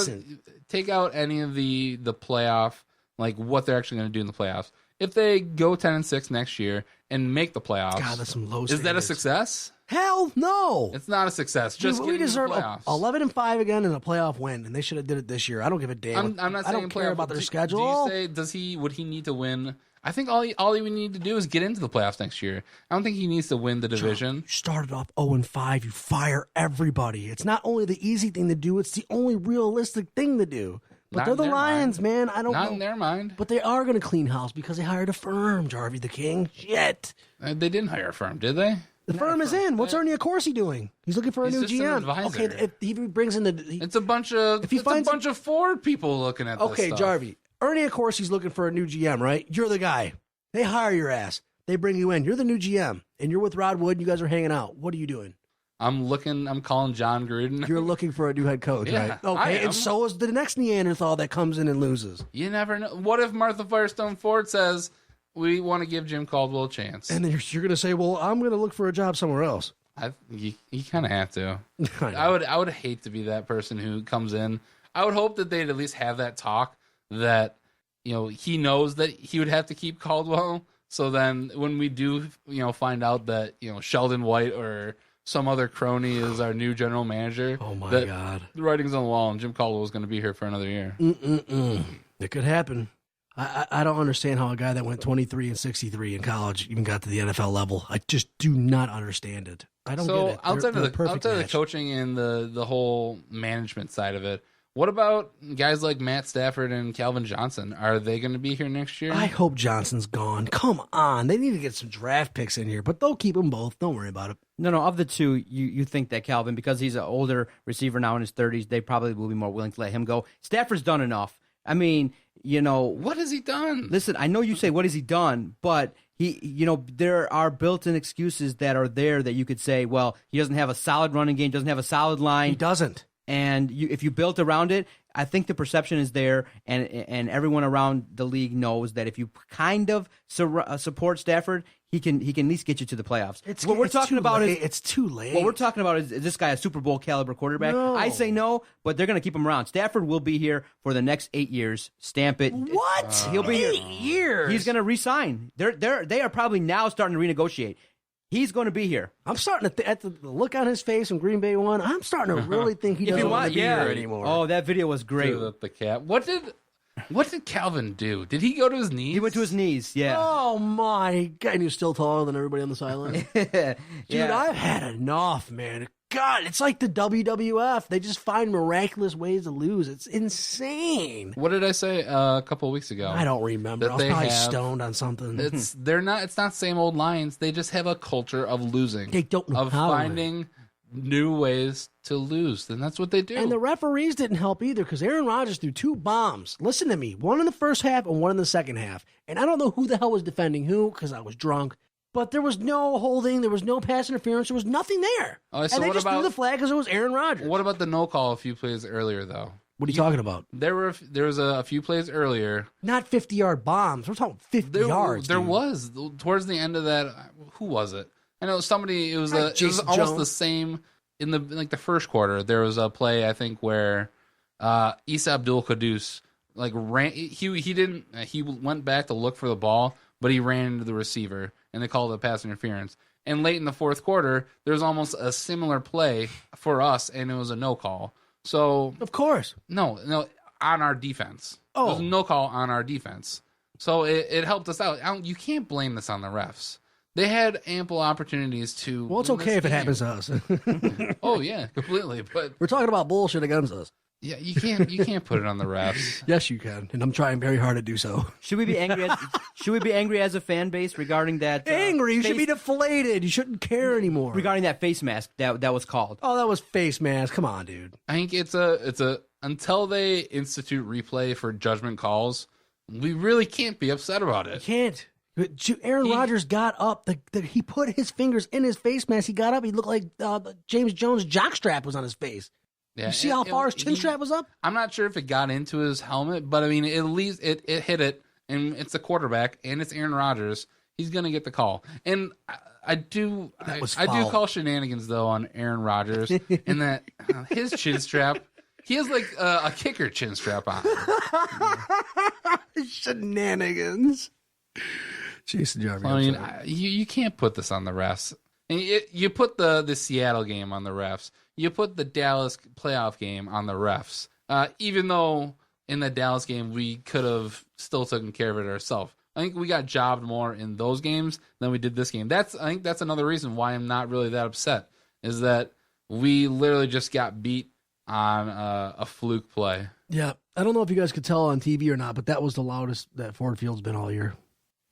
take out any of the playoff, like what they're actually going to do in the playoffs. If they go 10-6 next year and make the playoffs, God, that's some low standards. Is that a success? Hell no. It's not a success. Just we getting into the deserve playoffs. 11-5 again and a playoff win, and they should have did it this year. I don't give a damn. I'm not I saying don't care playoff. about their Do schedule. you say would he need to win? I think all he would need to do is get into the playoffs next year. I don't think he needs to win the division. You started off 0-5. You fire everybody. It's not only the easy thing to do; it's the only realistic thing to do. But Not they're in the their Lions, man. I don't Not know. in their mind. But they are going to clean house because they hired a firm, Jarvi the King. Shit. They didn't hire a firm, did they? The firm is in. What's Ernie Accorsi doing? He's looking for a He's new just an GM. advisor. Okay, if he brings in the. It's a bunch of Ford people looking at this Okay, stuff. Jarvi. Ernie Accorsi's looking for a new GM, right? You're the guy. They hire your ass. They bring you in. You're the new GM, and you're with Rod Wood. You guys are hanging out. What are you doing? I'm calling John Gruden. You're looking for a new head coach, Yeah, right? I Okay, am. and so is the next Neanderthal that comes in and loses. You never know. What if Martha Firestone Ford says, we want to give Jim Caldwell a chance? And then you're going to say, well, I'm going to look for a job somewhere else. You kind of have to. I know. I would hate to be that person who comes in. I would hope that they'd at least have that talk that, he knows that he would have to keep Caldwell. So then when we do, find out that, Sheldon White or some other crony is our new general manager. Oh, my that God. The writing's on the wall and Jim Caldwell is going to be here for another year. It could happen. I don't understand how a guy that went 23-63 in college even got to the NFL level. I just do not understand it. I don't get it. Outside They're a of perfect the match. coaching and the whole management side of it, what about guys like Matt Stafford and Calvin Johnson? Are they going to be here next year? I hope Johnson's gone. Come on. They need to get some draft picks in here, but they'll keep them both. Don't worry about it. No, of the two, you think that Calvin, because he's an older receiver now in his 30s, they probably will be more willing to let him go. Stafford's done enough. I mean, what has he done? Listen, I know you say, what has he done? But there are built-in excuses that are there that you could say, well, he doesn't have a solid running game, doesn't have a solid line. He doesn't. And if you built around it, I think the perception is there, and everyone around the league knows that if you kind of support Stafford, he can at least get you to the playoffs. It's too late. What we're talking about is this guy a Super Bowl caliber quarterback? No. I say no, but they're going to keep him around. Stafford will be here for the next 8 years. Stamp it. What? He'll be 8 years? He's going to resign. They are probably now starting to renegotiate. He's going to be here. I'm starting to at the look on his face when Green Bay won. I'm starting to really think he doesn't want to be here anymore. Oh, that video was great. The cap. What did Calvin do? Did he go to his knees? He went to his knees. Yeah. Oh my God! And he's still taller than everybody on the sideline. Dude, Yeah. I've had enough, man. God, it's like the WWF. They just find miraculous ways to lose. It's insane. What did I say a couple of weeks ago? I don't remember. That I was they probably have- stoned on something. It's not same old Lions. They just have a culture of losing. They don't know of how to finding new ways to lose. And that's what they do. And the referees didn't help either because Aaron Rodgers threw 2 bombs. Listen to me. One in the first half and one in the second half. And I don't know who the hell was defending who because I was drunk. But there was no holding. There was no pass interference. There was nothing there. Oh, so and they what just about- threw the flag because it was Aaron Rodgers. What about the no call a few plays earlier, though? What are you talking about? There was a few plays earlier. Not 50-yard bombs. We're talking 50 yards. There dude. was towards the end of that. Who was it? I know somebody. It was Jason almost Jones. the same in the first quarter. There was a play I think where Isa Abdul Quddus ran. He went back to look for the ball, but he ran into the receiver, and they called it pass interference. And late in the fourth quarter, there was almost a similar play for us, and it was a no call. So Of course. no, on our defense. Oh. There was no call on our defense. So it helped us out. You can't blame this on the refs. They had ample opportunities to. Well, it's win okay this if it game. happens to us. Oh yeah, completely. But We're talking about bullshit against us. yeah, you can't put it on the refs. Yes, you can. And I'm trying very hard to do so. Should we be angry? Should we be angry as a fan base regarding that? Angry. You should be face- deflated. You shouldn't care anymore. regarding that face mask that was called. Oh, that was face mask. Come on, dude. I think it's a until they institute replay for judgment calls, we really can't be upset about You it. can't. Aaron Rodgers got up. He put his fingers in his face mask. He got up. He looked like James Jones' jockstrap was on his face. Yeah, You see how far his chin strap was up? I'm not sure if it got into his helmet, but I mean, at least it hit it, and it's the quarterback, and it's Aaron Rodgers. He's gonna get the call, and I do call shenanigans though on Aaron Rodgers, in that his chin strap, he has like a kicker chin strap on. Shenanigans. Jason Jarvi. I mean, you can't put this on the refs. And you put the Seattle game on the refs. You put the Dallas playoff game on the refs. Even though in the Dallas game we could have still taken care of it ourselves. I think we got jobbed more in those games than we did this game. I think that's another reason why I'm not really that upset, is that we literally just got beat on a fluke play. Yeah, I don't know if you guys could tell on TV or not, but that was the loudest that Ford Field's been all year.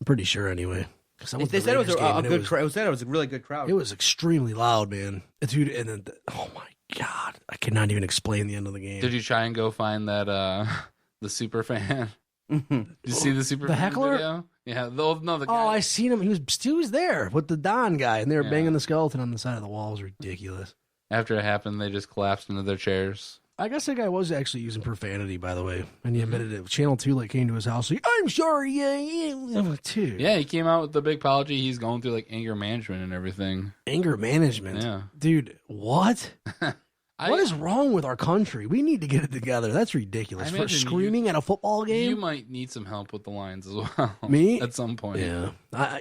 I'm pretty sure anyway. They said it was a good crowd. It was a really good crowd. It was extremely loud, man. Dude, and then, oh my God, I cannot even explain the end of the game. Did you try and go find that the super fan? Did you see the super the fan heckler? video? Yeah, the guy. Oh, I seen him. He was there with the Don guy, and they were banging the skeleton on the side of the wall. It was ridiculous. After it happened, they just collapsed into their chairs. I guess that guy was actually using profanity, by the way, and he admitted it. Channel 2 came to his house. Like, I'm sorry, yeah, too. Yeah, he came out with the big apology. He's going through like anger management and everything. Anger management, yeah, dude. What? What is wrong with our country? We need to get it together. That's ridiculous. For screaming at a football game, you might need some help with the lines as well. Me at some point. Yeah.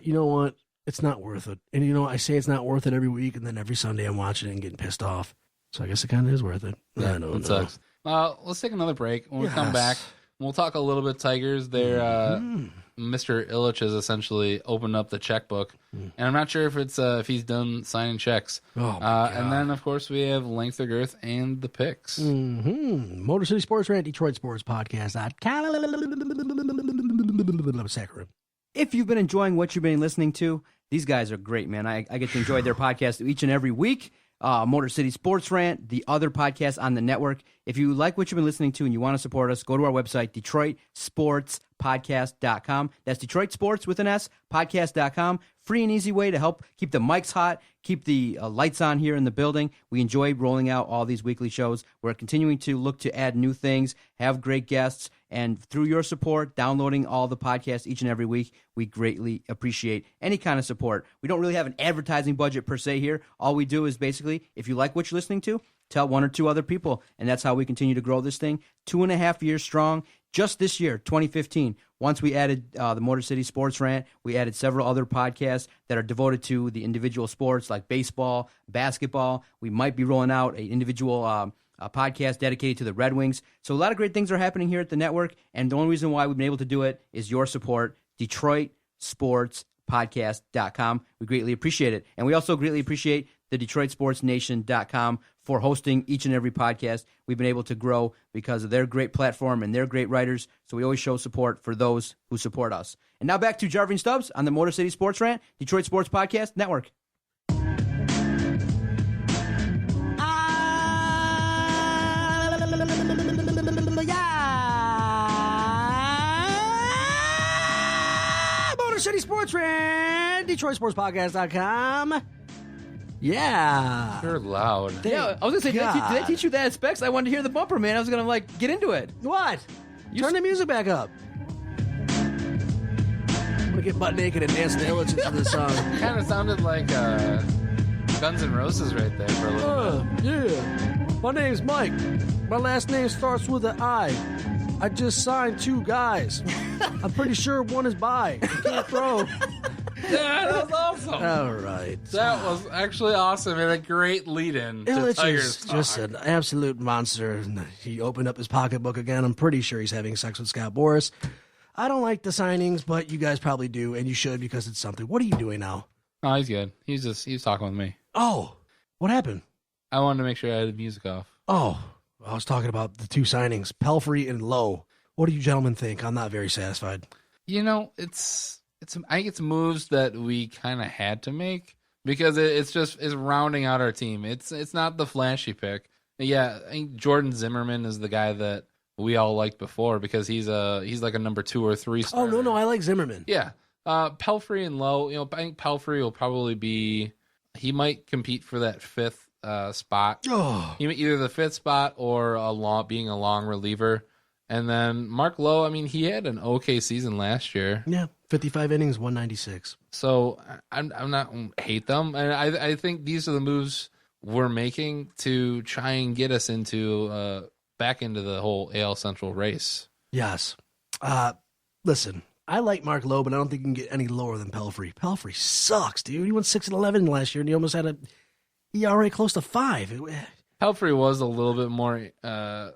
You know what? It's not worth it. And you know, I say it's not worth it every week, and then every Sunday I'm watching it and getting pissed off. So I guess it kind of is worth it. Yeah, it sucks. Let's take another break. When we come back, we'll talk a little bit Tigers. Mr. Illich has essentially opened up the checkbook, and I'm not sure if he's done signing checks. And then, of course, we have Length of Girth and the picks. Motor City Sports Rant, Detroit Sports Podcast. If you've been enjoying what you've been listening to, these guys are great, man. I get to enjoy their podcast each and every week. Motor City Sports Rant, the other podcast on the network. If you like what you've been listening to and you want to support us, go to our website, DetroitSportsPodcast.com. That's Detroit Sports with an S, podcast.com. Free and easy way to help keep the mics hot, keep the lights on here in the building. We enjoy rolling out all these weekly shows. We're continuing to look to add new things, have great guests, and through your support, downloading all the podcasts each and every week, we greatly appreciate any kind of support. We don't really have an advertising budget per se here. All we do is basically, if you like what you're listening to, tell one or two other people, and that's how we continue to grow this thing. 2.5 years strong. Just this year, 2015, once we added the Motor City Sports Rant, we added several other podcasts that are devoted to the individual sports like baseball, basketball. We might be rolling out an individual podcast dedicated to the Red Wings. So a lot of great things are happening here at the network, and the only reason why we've been able to do it is your support. DetroitSportsPodcast.com. We greatly appreciate it. And we also greatly appreciate the DetroitSportsNation.com for hosting each and every podcast. We've been able to grow because of their great platform and their great writers, so we always show support for those who support us. And now back to Jarvi and Stubbs on the Motor City Sports Rant, Detroit Sports Podcast Network. Motor City Sports Rant, DetroitSportsPodcast.com. Yeah. You're loud. Yeah, I was going to say, did I teach you that at Specs? I wanted to hear the bumper, man. I was going to, get into it. What? Turn the music back up. I'm going to get butt naked and dance to Illich into this song. Kind of sounded like Guns N' Roses right there for a little bit. Yeah. My name's Mike. My last name starts with an I. I just signed 2 guys. I'm pretty sure one is bi. I can't throw. Yeah, that was awesome. All right. That was actually awesome and a great lead-in to Illich Tigers is talk. just an absolute monster. He opened up his pocketbook again. I'm pretty sure he's having sex with Scott Boras. I don't like the signings, but you guys probably do, and you should because it's something. What are you doing now? Oh, he's good. He's talking with me. Oh, what happened? I wanted to make sure I had the music off. Oh, I was talking about the 2 signings, Pelfrey and Lowe. What do you gentlemen think? I'm not very satisfied. You know, I think it's moves that we kind of had to make because it's rounding out our team. It's not the flashy pick. Yeah, I think Jordan Zimmerman is the guy that we all liked before because he's like a number 2 or 3 starter. Oh no, I like Zimmerman. Yeah, Pelfrey and Lowe. You know, I think Pelfrey will probably be. He might compete for that 5th spot. Oh, Either the 5th spot or being a long reliever. And then Mark Lowe, I mean, he had an okay season last year. Yeah, 55 innings, 196. So I'm not hate them, and I think these are the moves we're making to try and get us into back into the whole AL Central race. Yes. Listen, I like Mark Lowe, but I don't think you can get any lower than Pelfrey. Pelfrey sucks, dude. He went 6-11 last year, and he almost had a ERA close to 5. Pelfrey was a little bit more of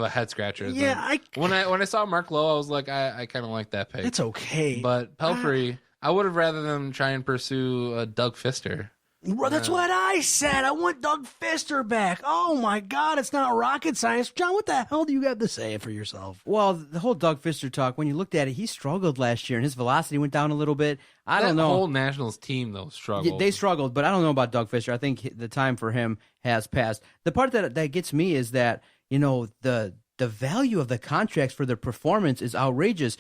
a head scratcher. Yeah, when I saw Mark Lowe, I was like, I kind of like that pick. It's okay. But Pelfrey, I would have rather them try and pursue Doug Fister. Well, that's what I said. I want Doug Fister back. Oh, my God. It's not rocket science. John, what the hell do you have to say for yourself? Well, the whole Doug Fister talk, when you looked at it, he struggled last year, and his velocity went down a little bit. I don't know. The whole Nationals team, though, struggled. Yeah, they struggled, but I don't know about Doug Fister. I think the time for him has passed. The part that gets me is that, the value of the contracts for their performance is outrageous.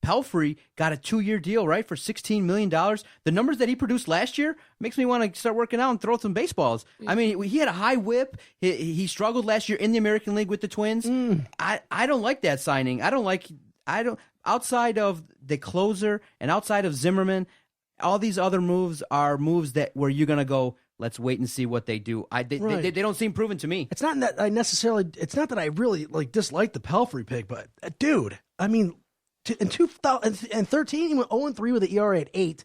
Pelfrey got a 2-year deal, right, for $16 million. The numbers that he produced last year makes me want to start working out and throw some baseballs. I mean, he had a high whip. He struggled last year in the American League with the Twins. I don't like that signing. Outside of the closer and outside of Zimmerman, all these other moves are moves where you're going to go, let's wait and see what they do. They don't seem proven to me. It's not that I really dislike the Pelfrey pick, but dude, I mean, in 2013, he went 0-3 with an ERA at 8.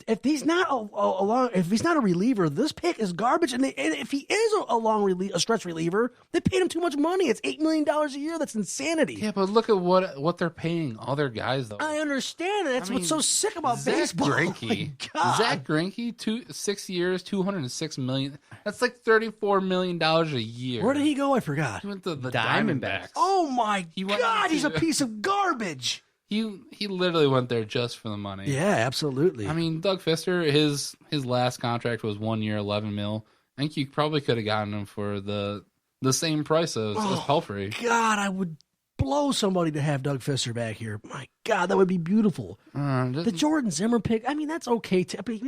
If he's not a reliever, this pick is garbage. And if he is a stretch reliever, they paid him too much money. It's $8 million a year. That's insanity. Yeah, but look at what they're paying all their guys, though. I understand. That's what's so sick about baseball. Zach Greinke, 6 years, $206 million. That's like $34 million a year. Where did he go? I forgot. He went to the Diamondbacks. Oh my God, he's a piece of garbage. He literally went there just for the money. Yeah, absolutely. I mean, Doug Fister, his last contract was 1 year, $11 million. I think you probably could have gotten him for the same price as Pelfrey. God, I would blow somebody to have Doug Fister back here. My God, that would be beautiful. The Jordan Zimmer pick, I mean, that's okay.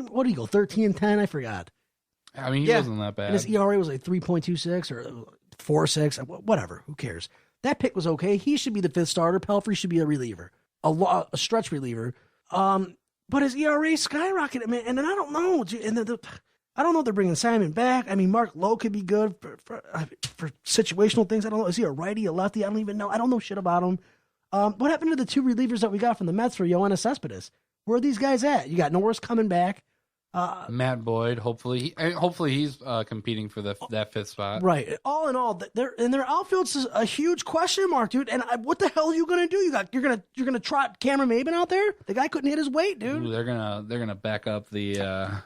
What do you go, 13-10? I forgot. I mean, he wasn't that bad. And his ERA was like 3.26 or 4.6, whatever. Who cares? That pick was okay. He should be the fifth starter. Pelfrey should be a reliever. A stretch reliever, but his ERA skyrocketed, man. And then I don't know, and I don't know if they're bringing Simon back. I mean, Mark Lowe could be good for situational things. I don't know. Is he a righty, a lefty? I don't even know. I don't know shit about him. What happened to the 2 relievers that we got from the Mets for Yoenis Cespedes? Where are these guys at? You got Norris coming back. Matt Boyd, hopefully he's competing for that fifth spot. Right. All in all, their outfield's a huge question mark, dude. And what the hell are you gonna do? You're gonna trot Cameron Maben out there? The guy couldn't hit his weight, dude. Ooh, they're gonna back up the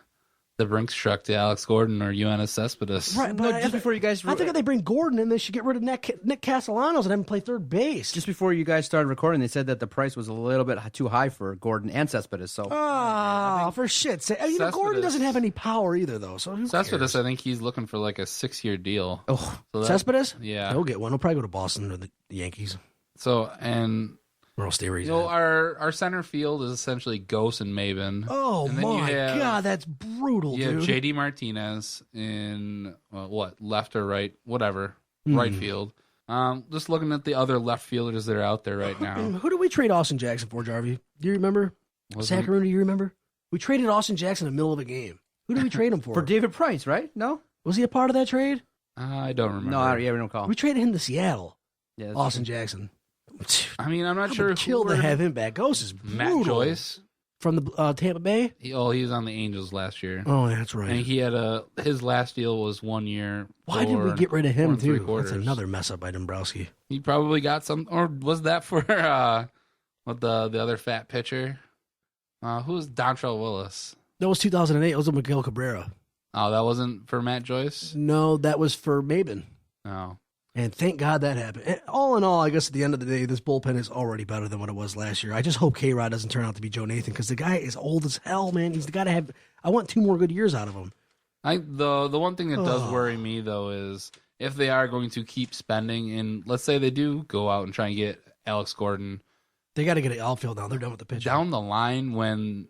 Brinks truck to Alex Gordon or Yoenis Cespedes. Right, but just before you guys, I think if they bring Gordon in, they should get rid of Nick Castellanos and have him play third base. Just before you guys started recording, they said that the price was a little bit too high for Gordon and Cespedes. So, for shit's sake, Gordon doesn't have any power either, though. So who Cespedes, cares? I think he's looking for like a 6-year deal. Oh, so Cespedes? Yeah, he'll get one. He'll probably go to Boston or the Yankees. So and. Or I'll stay where he's at. Our center field is essentially Ghost and Maben. Oh, my God, that's brutal, dude. You have JD Martinez in, left or right, whatever, right field. Just looking at the other left fielders that are out there right now. Who did we trade Austin Jackson for, Jarvi? Do you remember? Sacramento, do you remember? We traded Austin Jackson in the middle of a game. Who did we trade him for? For David Price, right? No? Was he a part of that trade? I don't remember. No, we don't call. We traded him to Seattle. Yeah, Austin Jackson. I mean, I'm not sure. Killed to have him back. Ghost is brutal. Matt Joyce from the Tampa Bay. He was on the Angels last year. Oh, that's right. And he had his last deal was 1 year. Why did we get rid of him too? 3/4. That's another mess up by Dombrowski. He probably got some, or was that for the other fat pitcher? Who was Dontrell Willis? That was 2008. It was with Miguel Cabrera. Oh, that wasn't for Matt Joyce? No, that was for Maben. Oh. And thank God that happened. And all in all, I guess at the end of the day, this bullpen is already better than what it was last year. I just hope K-Rod doesn't turn out to be Joe Nathan because the guy is old as hell, man. He's got to have. I want 2 more good years out of him. The one thing that does worry me though is if they are going to keep spending, and let's say they do go out and try and get Alex Gordon, they got to get an outfield now. They're done with the pitching. Down the line when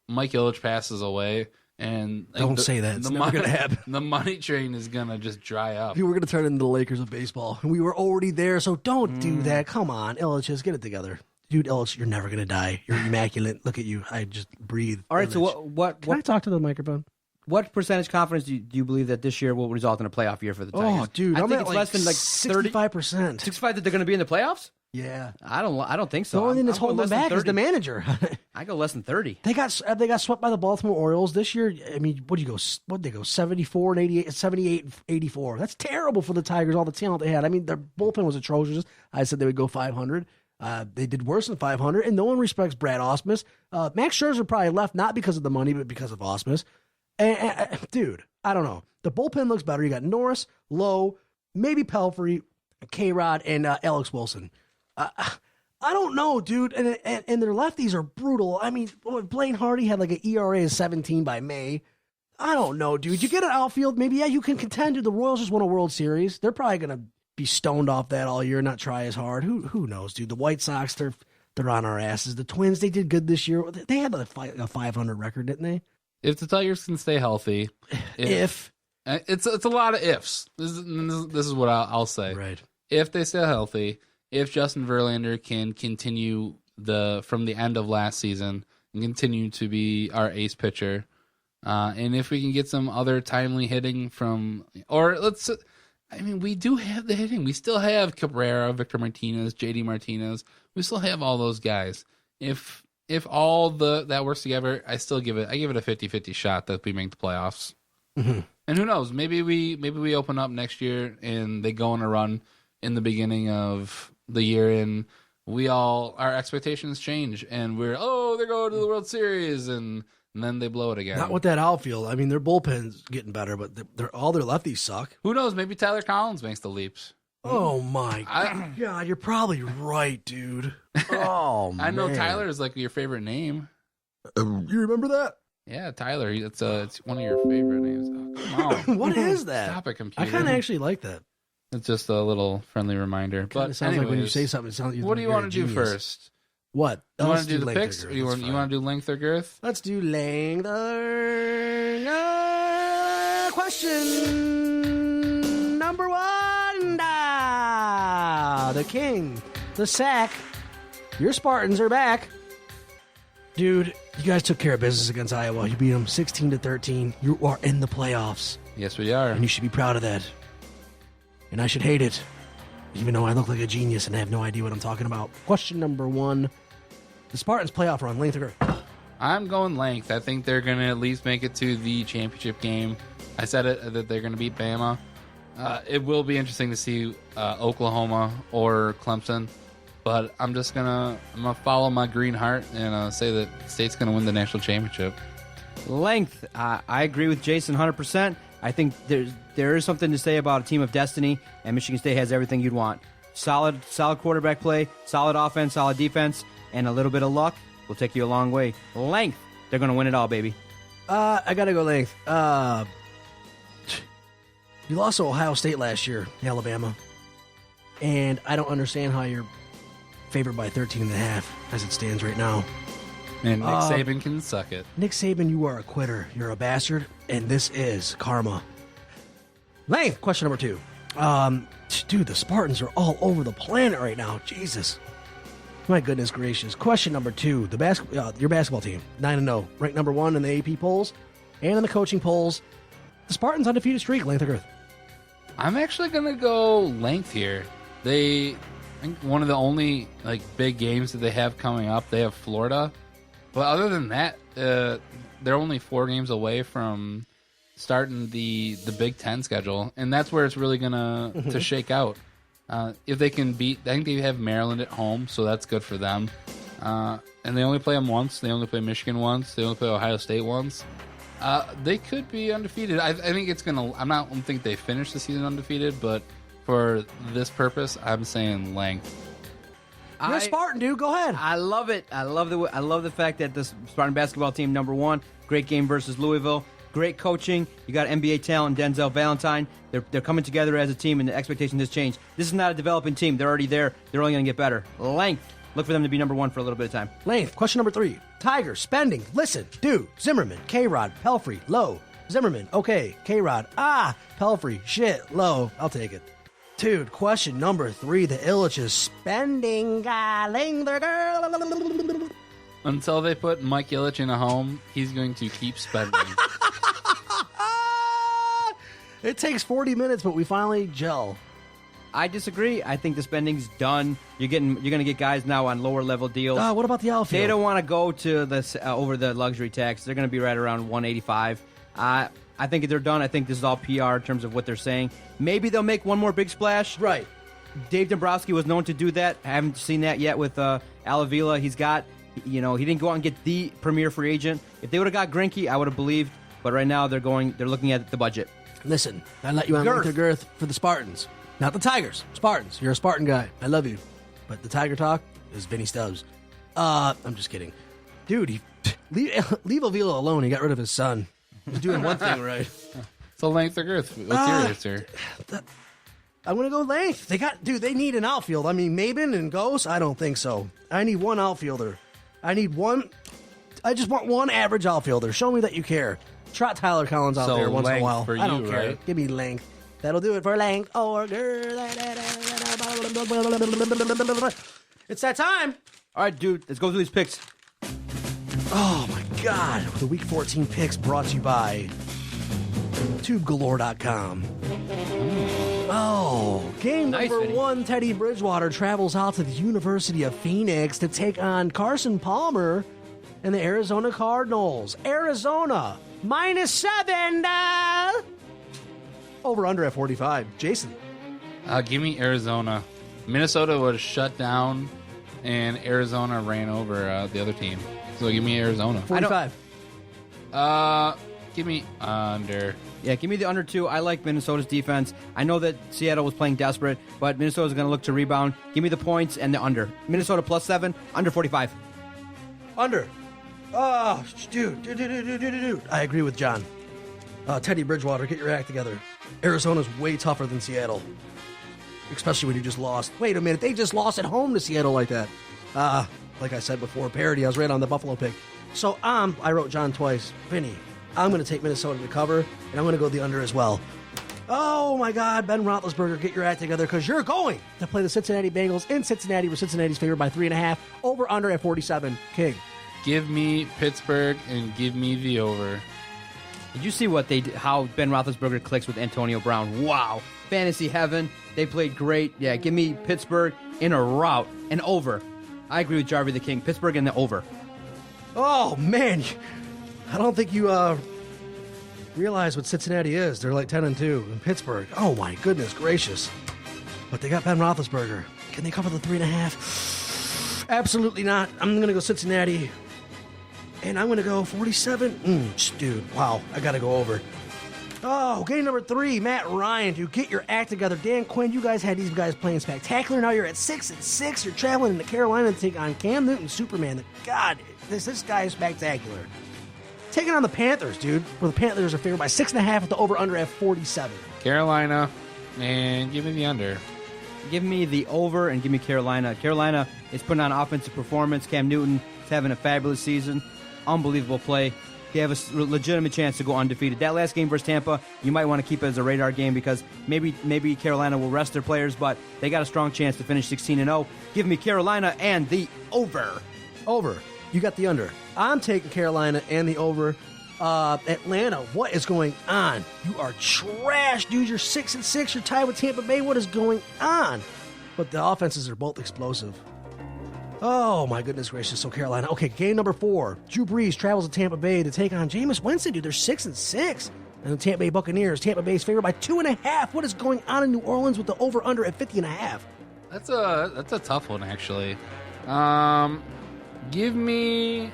Mike Ilitch passes away. And don't say that. It's never going to happen. The money train is going to just dry up. We're going to turn into the Lakers of baseball. We were already there, so don't do that. Come on, Ilitch, just get it together. Dude, Ilitch, you're never going to die. You're immaculate. Look at you. I just breathe. All right, Ilitch. so what Can I talk to the microphone? What percentage confidence do you believe that this year will result in a playoff year for the Tigers? Oh, dude, I I'm think at it's less than 65%. 65 that they're going to be in the playoffs? Yeah. I don't think so. The only thing that's I'm going holding them less than back is 30. the manager. I go less than 30. They got swept by the Baltimore Orioles this year. I mean, what did they go 74 and 88, 78 and 84. That's terrible for the Tigers, all the talent they had. I mean, their bullpen was atrocious. I said they would go 500. They did worse than 500, and no one respects Brad Ausmus. Max Scherzer probably left not because of the money, but because of Ausmus. And, dude, I don't know. The bullpen looks better. You got Norris, Lowe, maybe Pelfrey, K-Rod, and Alex Wilson. I don't know, dude. And their lefties are brutal. I mean, Blaine Hardy had like an ERA of 17 by May. I don't know, dude. You get an outfield, maybe, yeah, you can contend. Dude, the Royals just won a World Series. They're probably going to be stoned off that all year, not try as hard. Who knows, dude? The White Sox, they're on our asses. The Twins, they did good this year. They had a 500 record, didn't they? If the Tigers can stay healthy. It's a lot of ifs. This is what I'll say. Right. If they stay healthy, if Justin Verlander can continue from the end of last season and continue to be our ace pitcher, and if we can get some other timely hitting we do have the hitting. We still have Cabrera, Victor Martinez, JD Martinez. We still have all those guys. If all that works together, I give it a 50-50 shot that we make the playoffs. Mm-hmm. And who knows? Maybe we open up next year and they go on a run in the beginning of the year, and our expectations change, and they're going to the World Series, and then they blow it again. Not with that outfield. I mean, their bullpen's getting better, but all their lefties suck. Who knows? Maybe Tyler Collins makes the leaps. Oh my God, you're probably right, dude. Oh man, I know Tyler is like your favorite name. You remember that? Yeah, Tyler. It's one of your favorite names. Oh, come on. What is that? Stop it, computer. I kind of actually like that. It's just a little friendly reminder. But It sounds like when you say something, it sounds. What do you want to do first? What? You want to do the picks, or you want to do length or girth? Let's do length or question number one. The king, the sack. Your Spartans are back, dude. You guys took care of business against Iowa. You beat them 16-13. You are in the playoffs. Yes, we are. And you should be proud of that. And I should hate it, even though I look like a genius and I have no idea what I'm talking about. Question number one. The Spartans playoff run, length or girth? I'm going length. I think they're going to at least make it to the championship game. I said it that they're going to beat Bama. It will be interesting to see Oklahoma or Clemson, but I'm gonna follow my green heart and say that State's going to win the national championship. Length. I agree with Jason 100%. I think there is something to say about a team of destiny, and Michigan State has everything you'd want. Solid quarterback play, solid offense, solid defense, and a little bit of luck will take you a long way. Length. They're going to win it all, baby. I got to go length. You lost to Ohio State last year, Alabama, and I don't understand how you're favored by 13.5 as it stands right now. And Nick Saban can suck it. Nick Saban, you are a quitter. You're a bastard, and this is karma. Length, question number two. Dude, the Spartans are all over the planet right now. Jesus. My goodness gracious. Question number two. Your basketball team, 9-0, ranked number one in the AP polls and in the coaching polls. The Spartans' undefeated streak, length or girth? I'm actually going to go length here. I think one of the only big games that they have coming up, they have Florida. But other than that, they're only 4 games away from starting the Big Ten schedule, and that's where it's really gonna to shake out. If they can I think they have Maryland at home, so that's good for them. And they only play them once. They only play Michigan once. They only play Ohio State once. They could be undefeated. I think it's gonna. I don't think they finish the season undefeated, but for this purpose, I'm saying length. You're a Spartan, dude. Go ahead. I love it. I love the fact that this Spartan basketball team, number one, great game versus Louisville. Great coaching. You got NBA talent, Denzel Valentine. They're coming together as a team, and the expectation has changed. This is not a developing team. They're already there. They're only going to get better. Length. Look for them to be number one for a little bit of time. Length. Question number three. Tigers spending. Listen. Dude. Zimmerman. K-Rod. Pelfrey. Low. Zimmerman. Okay. K-Rod. Pelfrey. Shit. Low. I'll take it. Dude. Question number three. The Illich's spending. Until they put Mike Ilitch in a home, he's going to keep spending. It takes 40 minutes, but we finally gel. I disagree. I think the spending's done. You're going to get guys now on lower level deals. What about the outfield? They don't want to go to this over the luxury tax. They're going to be right around 185. I think they're done. I think this is all PR in terms of what they're saying. Maybe they'll make one more big splash. Right. Dave Dombrowski was known to do that. I haven't seen that yet with Alavila. He didn't go out and get the premier free agent. If they would have got Greinke, I would have believed. But right now they're looking at the budget. Listen, I let you on Girth. Length of Girth for the Spartans. Not the Tigers. Spartans. You're a Spartan guy. I love you. But the Tiger talk is Vinny Stubbs. I'm just kidding. Dude, leave Avila alone. He got rid of his son. He's doing one thing right. So Length or Girth? What's your answer? I'm going to go Length. They need an outfield. I mean, Maben and Ghost? I don't think so. I need one outfielder. I just want one average outfielder. Show me that you care. Trot Tyler Collins out So there once in a Length while. for I don't you, care. right? Give me Length. That'll do it for Length or Girth. It's that time. All right, dude, let's go through these picks. Oh, my God. The Week 14 picks brought to you by TubeGalore.com. Oh, game Nice, number Vinny. 1, Teddy Bridgewater travels out to the University of Phoenix to take on Carson Palmer and the Arizona Cardinals. Arizona, -7. Over under at 45. Jason. Give me Arizona. Minnesota was shut down, and Arizona ran over the other team. So give me Arizona. 45. Give me under. Yeah, give me the under 2. I like Minnesota's defense. I know that Seattle was playing desperate, but Minnesota's going to look to rebound. Give me the points and the under. Minnesota +7, under 45. Under. Oh, dude. I agree with John. Teddy Bridgewater, get your act together. Arizona's way tougher than Seattle. Especially when you just lost. Wait a minute, they just lost at home to Seattle like that. Like I said before, parody, I was right on the Buffalo pick. So I wrote John twice. Vinny, I'm going to take Minnesota to cover, and I'm going to go the under as well. Oh, my God, Ben Roethlisberger, get your act together, because you're going to play the Cincinnati Bengals in Cincinnati, where Cincinnati's favored by 3.5, over under at 47. King. Give me Pittsburgh and give me the over. Did you see how Ben Roethlisberger clicks with Antonio Brown? Wow. Fantasy heaven. They played great. Yeah, give me Pittsburgh in a rout, and over. I agree with Jarvi the King. Pittsburgh in the over. Oh, man. I don't think you realize what Cincinnati is. They're like 10-2 in Pittsburgh. Oh, my goodness gracious. But they got Ben Roethlisberger. Can they cover the 3.5? Absolutely not. I'm going to go Cincinnati. And I'm going to go 47. Dude, wow. I got to go over. Oh, game number 3, Matt Ryan. Dude, get your act together. Dan Quinn, you guys had these guys playing spectacular. Now you're at 6-6. You're traveling into Carolina to take on Cam Newton, Superman. God, this guy is spectacular. Taking on the Panthers, dude, where the Panthers are favored by 6.5 with the over-under at 47. Carolina, and give me the under. Give me the over and give me Carolina. Carolina is putting on offensive performance. Cam Newton is having a fabulous season. Unbelievable play. They have a legitimate chance to go undefeated. That last game versus Tampa, you might want to keep it as a radar game because maybe Carolina will rest their players, but they got a strong chance to finish 16-0. Give me Carolina and the over. Over. You got the under. I'm taking Carolina and the over. Atlanta, what is going on? You are trash, dude. You're 6-6. You're tied with Tampa Bay. What is going on? But the offenses are both explosive. Oh, my goodness gracious. So, Carolina. Okay, game number 4. Drew Brees travels to Tampa Bay to take on Jameis Winston, dude. They're 6-6. And the Tampa Bay Buccaneers. Tampa Bay's favored by 2.5. What is going on in New Orleans with the over-under at 50.5? That's a tough one, actually. Give me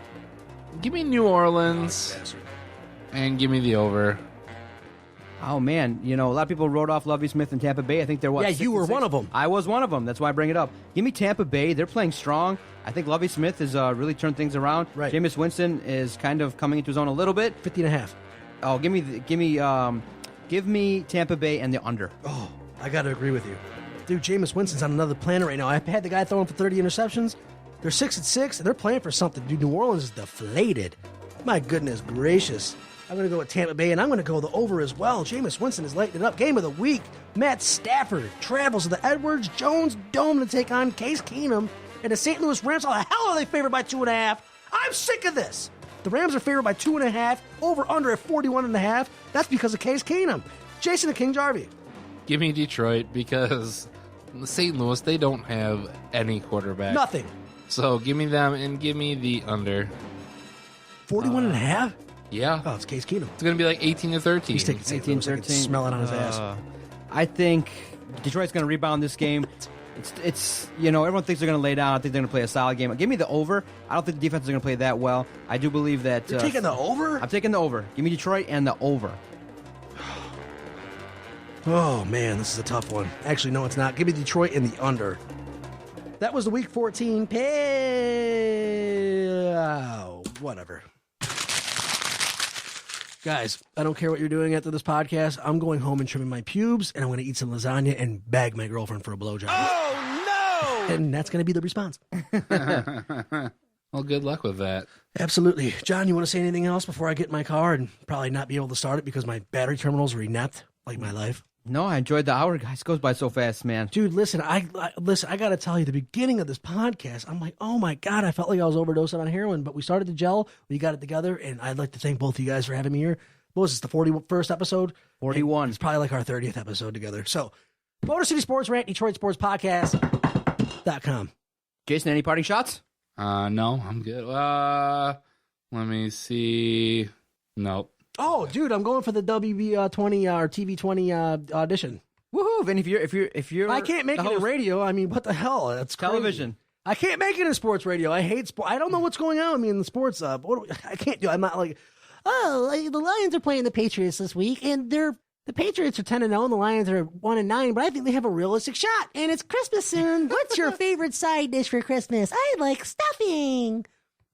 New Orleans and give me the over. Oh, man. You know, a lot of people wrote off Lovie Smith in Tampa Bay. I think they're what? Yeah, you were 6-6? one of them. I was one of them. That's why I bring it up. Give me Tampa Bay. They're playing strong. I think Lovie Smith has really turned things around. Right. Jameis Winston is kind of coming into his own a little bit. 50.5. Oh, give me Tampa Bay and the under. Oh, I got to agree with you. Dude, Jameis Winston's on another planet right now. I had the guy throwing for 30 interceptions. They're 6-6, and they're playing for something. Dude, New Orleans is deflated. My goodness gracious. I'm going to go with Tampa Bay, and I'm going to go the over as well. Jameis Winston is lighting it up. Game of the week. Matt Stafford travels to the Edwards Jones Dome to take on Case Keenum. And the St. Louis Rams, how the hell are they favored by 2.5? I'm sick of this. The Rams are favored by 2.5, over under at 41.5. That's because of Case Keenum. Jason the King Jarvi. Give me Detroit because St. Louis, they don't have any quarterback. Nothing. So give me them and give me the under. 41 and a half? Yeah. Oh, it's Case Keenum. It's going to be like 18-13. He's taking St. Louis. I can 13. smell it on his ass. I think Detroit's going to rebound this game. It's everyone thinks they're going to lay down. I think they're going to play a solid game. Give me the over. I don't think the defense is going to play that well. I do believe that. You're taking the over? I'm taking the over. Give me Detroit and the over. Oh, man, this is a tough one. Actually, no, it's not. Give me Detroit and the under. That was the Week 14 pay. Oh, whatever. Guys, I don't care what you're doing after this podcast. I'm going home and trimming my pubes, and I'm going to eat some lasagna and bag my girlfriend for a blowjob. Oh, no! And that's going to be the response. Well, good luck with that. Absolutely. John, you want to say anything else before I get in my car and probably not be able to start it because my battery terminals are inept, like my life? No, I enjoyed the hour, guys. It goes by so fast, man. Dude, listen, I got to tell you, the beginning of this podcast, I'm like, oh my God, I felt like I was overdosing on heroin, but we started to gel, we got it together, and I'd like to thank both of you guys for having me here. What was this, the 41st episode? 41. And it's probably like our 30th episode together. So, Motor City Sports Rant, Detroit Sports Podcast.com. Jason, any parting shots? No, I'm good. Let me see. Nope. Oh, dude, I'm going for the WB20 or TV20 audition. Woohoo! And if you're I can't make it in radio. I mean, what the hell? That's crazy. television. I can't make it in sports radio. I hate sport. I don't know what's going on with me in the sports. I can't do. I'm not like, the Lions are playing the Patriots this week, and the Patriots are 10-0, and the Lions are 1-9. But I think they have a realistic shot, and it's Christmas soon. What's your favorite side dish for Christmas? I like stuffing.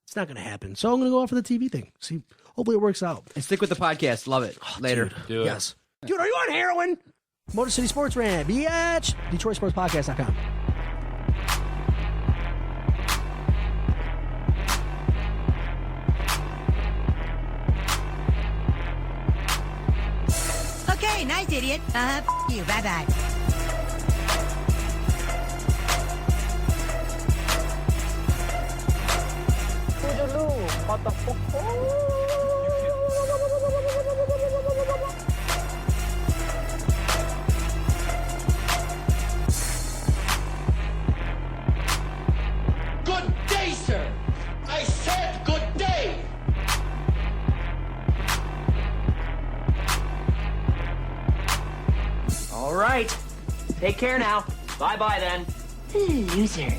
It's not going to happen. So I'm going to go out for the TV thing. See, hopefully it works out. And stick with the podcast. Love it. Later. Dude, Do it. yes. Dude, are you on heroin? Motor City Sports Rant, BH, DetroitSportsPodcast.com. Okay, nice idiot. You. Bye-bye. Good day, sir. I said good day. All right. Take care now. Bye-bye then. Loser.